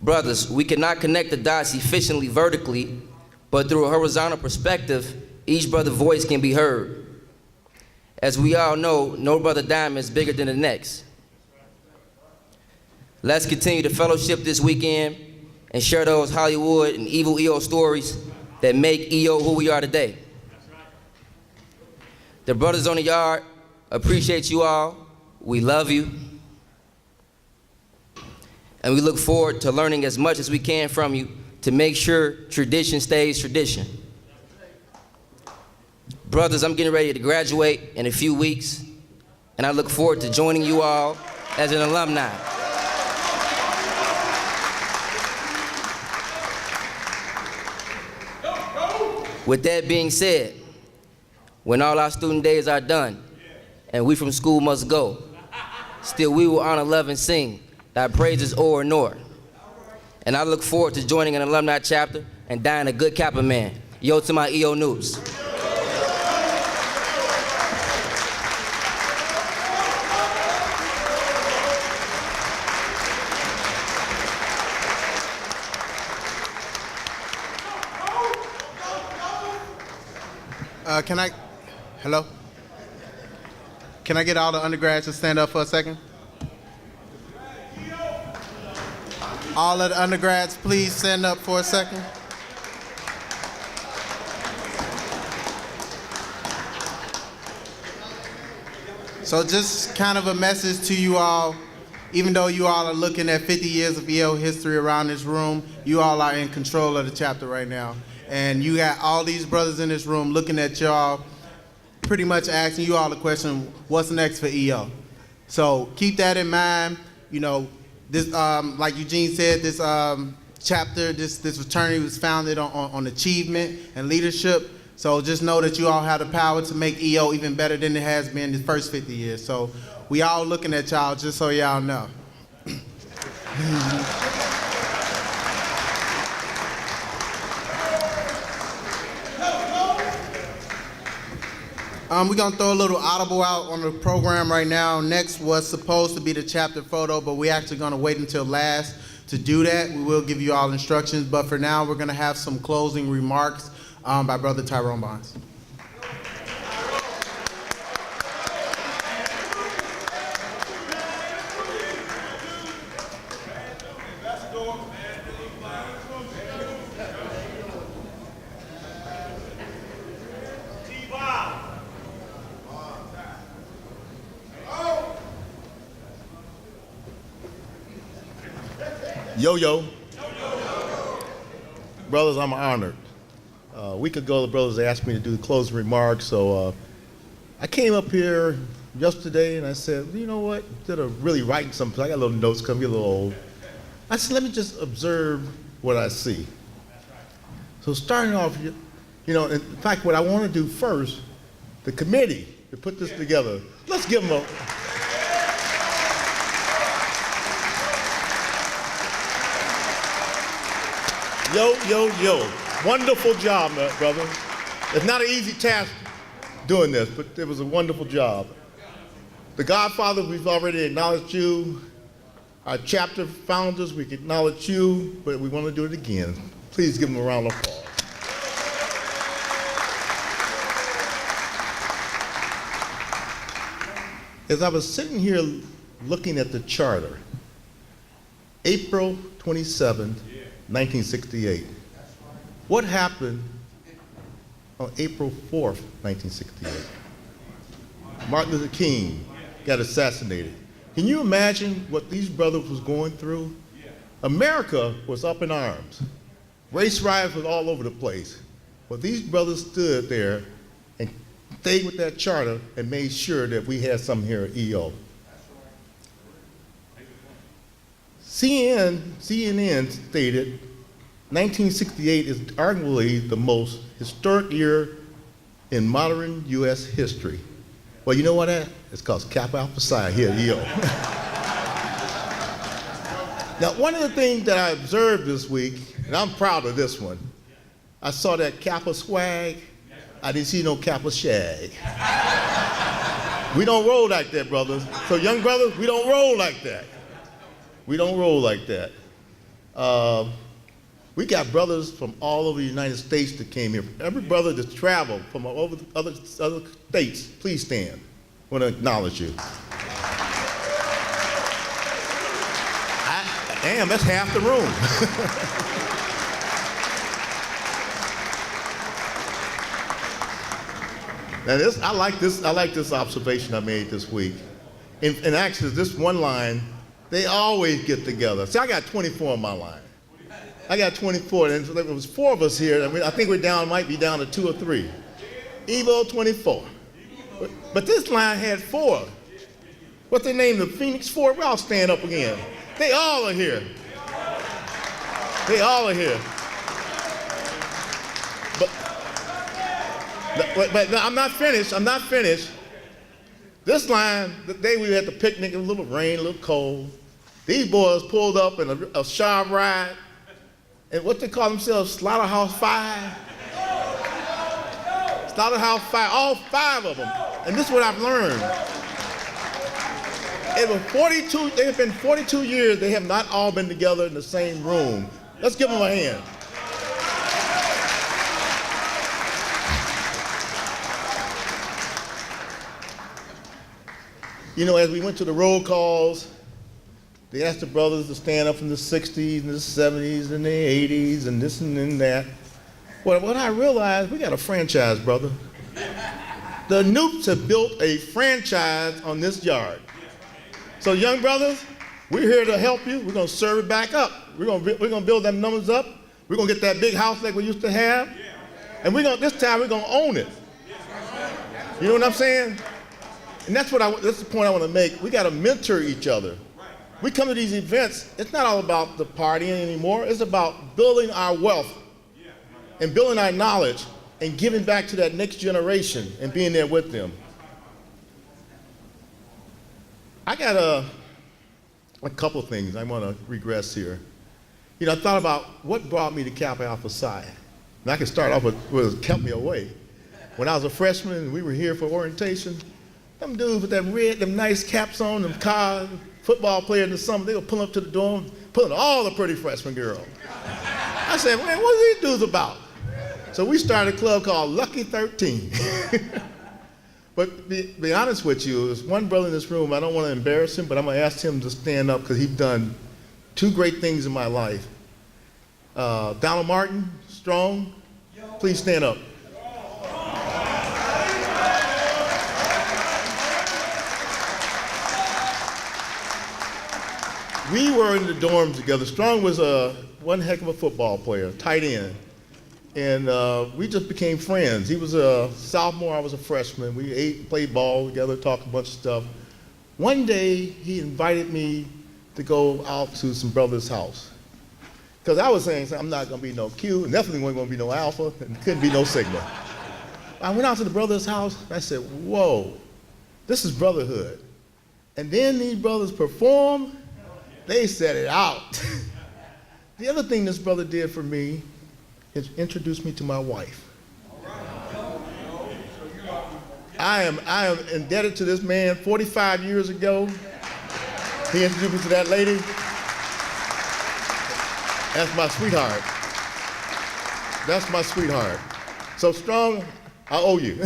Brothers, we cannot connect the dots efficiently vertically, but through a horizontal perspective, each brother's voice can be heard. As we all know, no brother diamond is bigger than the next. Let's continue the fellowship this weekend and share those Hollywood and evil EO stories that make EO who we are today. The brothers on the yard appreciate you all. We love you. And we look forward to learning as much as we can from you to make sure tradition stays tradition. Brothers, I'm getting ready to graduate in a few weeks, and I look forward to joining you all as an alumni. With that being said, when all our student days are done and we from school must go, still we will honor, love, and sing thy praises o'er and o'er. And I look forward to joining an alumni chapter and dying a good Kappa man. Yo to my EO noobs. Hello? Can I get all the undergrads to stand up for a second? All of the undergrads, please stand up for a second. So just kind of a message to you all, even though you all are looking at 50 years of EO history around this room, you all are in control of the chapter right now. And you got all these brothers in this room looking at y'all, pretty much asking you all the question, what's next for EO? So keep that in mind. You know, this, like Eugene said, this chapter, this fraternity was founded on achievement and leadership. So just know that you all have the power to make EO even better than it has been the first 50 years. So we all looking at y'all, just so y'all know. We're gonna throw a little audible out on the program right now. Next was supposed to be the chapter photo, but we're actually gonna wait until last to do that. We will give you all instructions, but for now, we're gonna have some closing remarks by Brother Tyrone Bonds. Yo-yo. Brothers, I'm honored. A week ago, the brothers asked me to do the closing remarks, so I came up here yesterday and I said, you know what, instead of really writing something, I got little notes because I'm getting a little old. I said, let me just observe what I see. So starting off, you know, in fact, what I want to do first, the committee to put this together, let's give them a... Yo. Wonderful job, brother. It's not an easy task doing this, but it was a wonderful job. The Godfather, we've already acknowledged you. Our chapter founders, we acknowledge you, but we want to do it again. Please give them a round of applause. As I was sitting here looking at the charter, April 27th, 1968. What happened on April 4th, 1968? Martin Luther King got assassinated. Can you imagine what these brothers was going through? America was up in arms. Race riots was all over the place. But these brothers stood there and stayed with that charter and made sure that we had something here at EO. CNN stated 1968 is arguably the most historic year in modern U.S. history. Well, you know what that? It's called Kappa Alpha Psi here at EO. Now, one of the things that I observed this week, and I'm proud of this one, I saw that Kappa swag. I didn't see no Kappa shag. We don't roll like that, brothers. So young brothers, we don't roll like that. We don't roll like that. We got brothers from all over the United States that came here. Every brother that's traveled from over other states, please stand. I want to acknowledge you. Damn, that's half the room. Now I like this observation I made this week. In actually, this one line, they always get together. See, I got 24 on my line. I got 24, and there was 4 of us here. I think might be down to 2 or 3. Evo 24. But this line had 4. What's their name? The Phoenix 4? We all stand up again. They all are here. They all are here. But I'm not finished. I'm not finished. This line, the day we had the picnic, a little rain, a little cold. These boys pulled up in a sharp ride. And what they call themselves, Slaughterhouse 5? Slaughterhouse 5, all 5 of them. And this is what I've learned. It have been 42 years, they have not all been together in the same room. Let's give them a hand. You know, as we went to the roll calls, they asked the brothers to stand up in the 60s and the 70s and the 80s and this and then that. Well, what I realized, we got a franchise, brother. The Noops have built a franchise on this yard. So young brothers, we're here to help you. We're going to serve it back up. We're going to build them numbers up. We're going to get that big house like we used to have. And this time we're going to own it. You know what I'm saying? And that's the point I want to make. We got to mentor each other. We come to these events, it's not all about the partying anymore. It's about building our wealth and building our knowledge and giving back to that next generation and being there with them. I got a couple things I want to regress here. You know, I thought about what brought me to Kappa Alpha Psi. And I can start off with what kept me away. when I was a freshman and we were here for orientation, them dudes with them nice caps on, them football players in the summer, they would pull up to the dorm, pulling all the pretty freshman girls. I said, man, what are these dudes about? So we started a club called Lucky 13. But be honest with you, there's one brother in this room, I don't want to embarrass him, but I'm going to ask him to stand up because he's done two great things in my life. Donald Martin, Strong, please stand up. We were in the dorms together. Strong was one heck of a football player, tight end. And we just became friends. He was a sophomore, I was a freshman. We ate, played ball together, talked a bunch of stuff. One day, he invited me to go out to some brother's house. Because I was saying, I'm not going to be no Q, and definitely wasn't going to be no Alpha, and couldn't be no Sigma. I went out to the brother's house, and I said, whoa, this is brotherhood. And then these brothers performed, they set it out. The other thing this brother did for me is introduce me to my wife. I am indebted to this man. 45 years ago, he introduced me to that lady. That's my sweetheart. That's my sweetheart. So Strong, I owe you.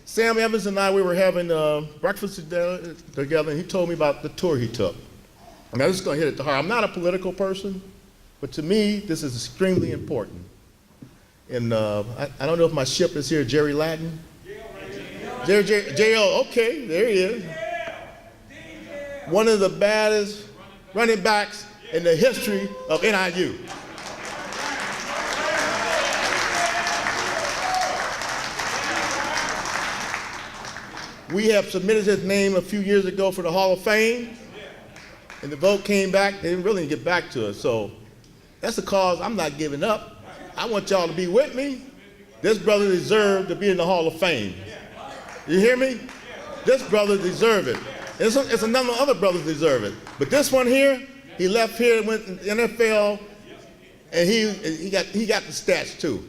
Sam Evans and I, we were having breakfast together, and he told me about the tour he took. And I'm just going to hit it to heart. I'm not a political person, but to me, this is extremely important. And I don't know if my ship is here, Jerry Latin. J.O., okay, there he is. One of the baddest running backs in the history of NIU. We have submitted his name a few years ago for the Hall of Fame, and the vote came back. They didn't really get back to us, so that's a cause I'm not giving up. I want y'all to be with me. This brother deserved to be in the Hall of Fame. You hear me? This brother deserved it. It's a number of other brothers deserve it. But this one here, he left here and went to the NFL, and he got the stats too.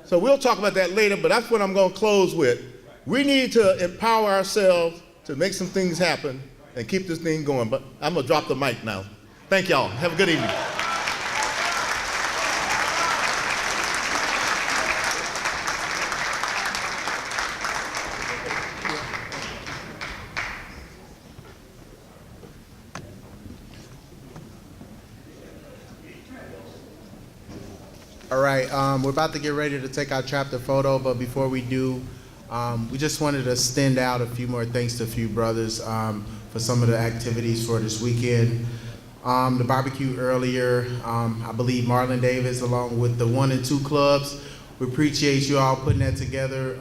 So we'll talk about that later, but that's what I'm going to close with. We need to empower ourselves to make some things happen and keep this thing going. But I'm going to drop the mic now. Thank y'all. Have a good evening. All right, we're about to get ready to take our chapter photo, but before we do, we just wanted to extend out a few more thanks to a few brothers for some of the activities for this weekend. The barbecue earlier, I believe Marlon Davis along with the 1 and 2 clubs. We appreciate you all putting that together.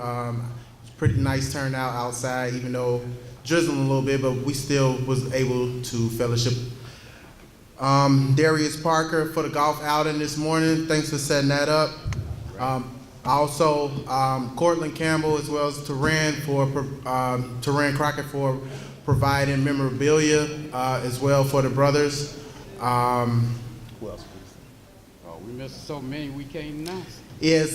It's a pretty nice turnout outside, even though drizzling a little bit, but we still was able to fellowship. Darius Parker for the golf outing this morning. Thanks for setting that up. Also, Cortland Campbell as well as Terran Crockett for providing memorabilia as well for the brothers. Who else, please? Oh, we missed so many we can't announce. Yes,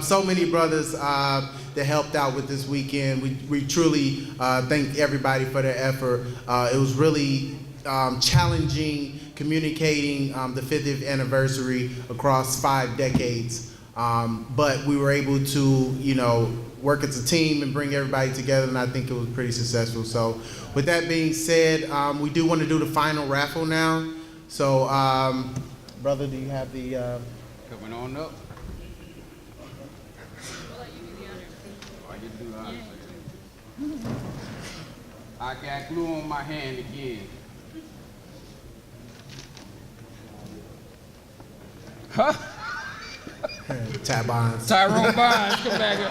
so many brothers that helped out with this weekend. We truly thank everybody for their effort. It was really challenging communicating the 50th anniversary across 5 decades. But we were able to, work as a team and bring everybody together, and I think it was pretty successful. So with that being said, we do want to do the final raffle now. So, brother, do you have the... Coming on up. We'll let you do the honor. You do the honor. I got glue on my hand again. Huh? Bonds. Tyrone Bonds, come back here.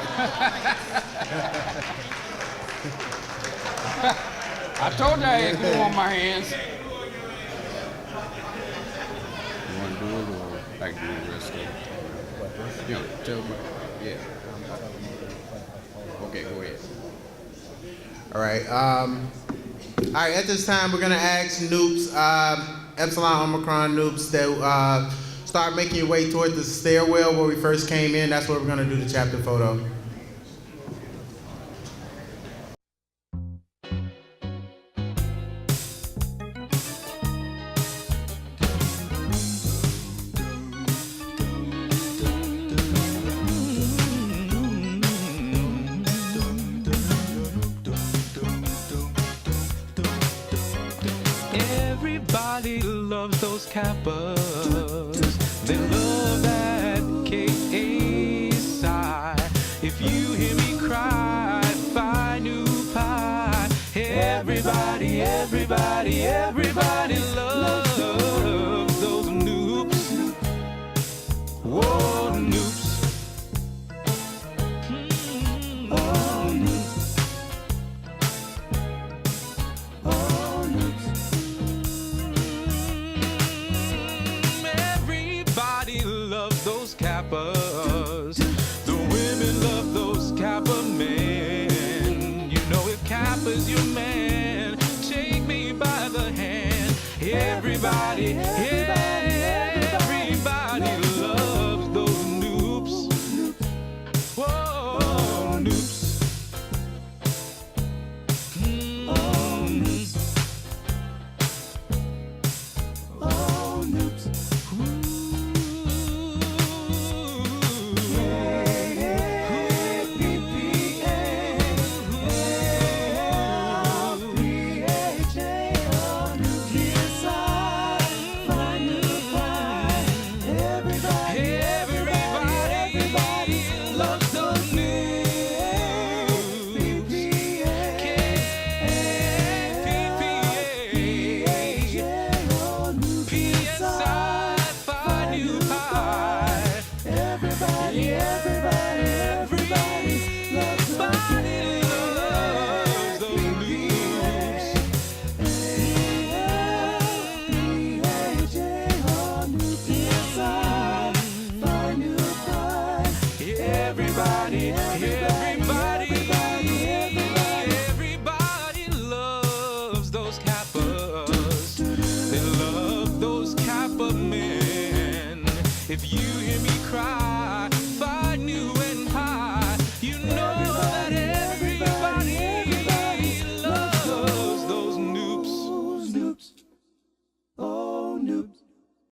I told you I had glue on my hands. You want to do it or I can do the rest of it? Tell me. Yeah. Okay, go ahead. All right, at this time, we're going to ask Noops, Epsilon Omicron Noops that start making your way toward the stairwell where we first came in. That's where we're gonna do the chapter photo. Everybody loves those Kappas. They love that K-A side. If you hear me cry, Phi Nu Pi. Everybody, everybody, everybody loves those noops. Whoa, noops. Oh, noops. Oh, noops. Everybody loves those Kappas. The women love those Kappa men. You know if Kappa's your man, take me by the hand. Everybody, everybody loves those noops. Whoa, noops. Oh, noops. Oh, noops. Everybody loves those Kappas. They love those Kappa men. If you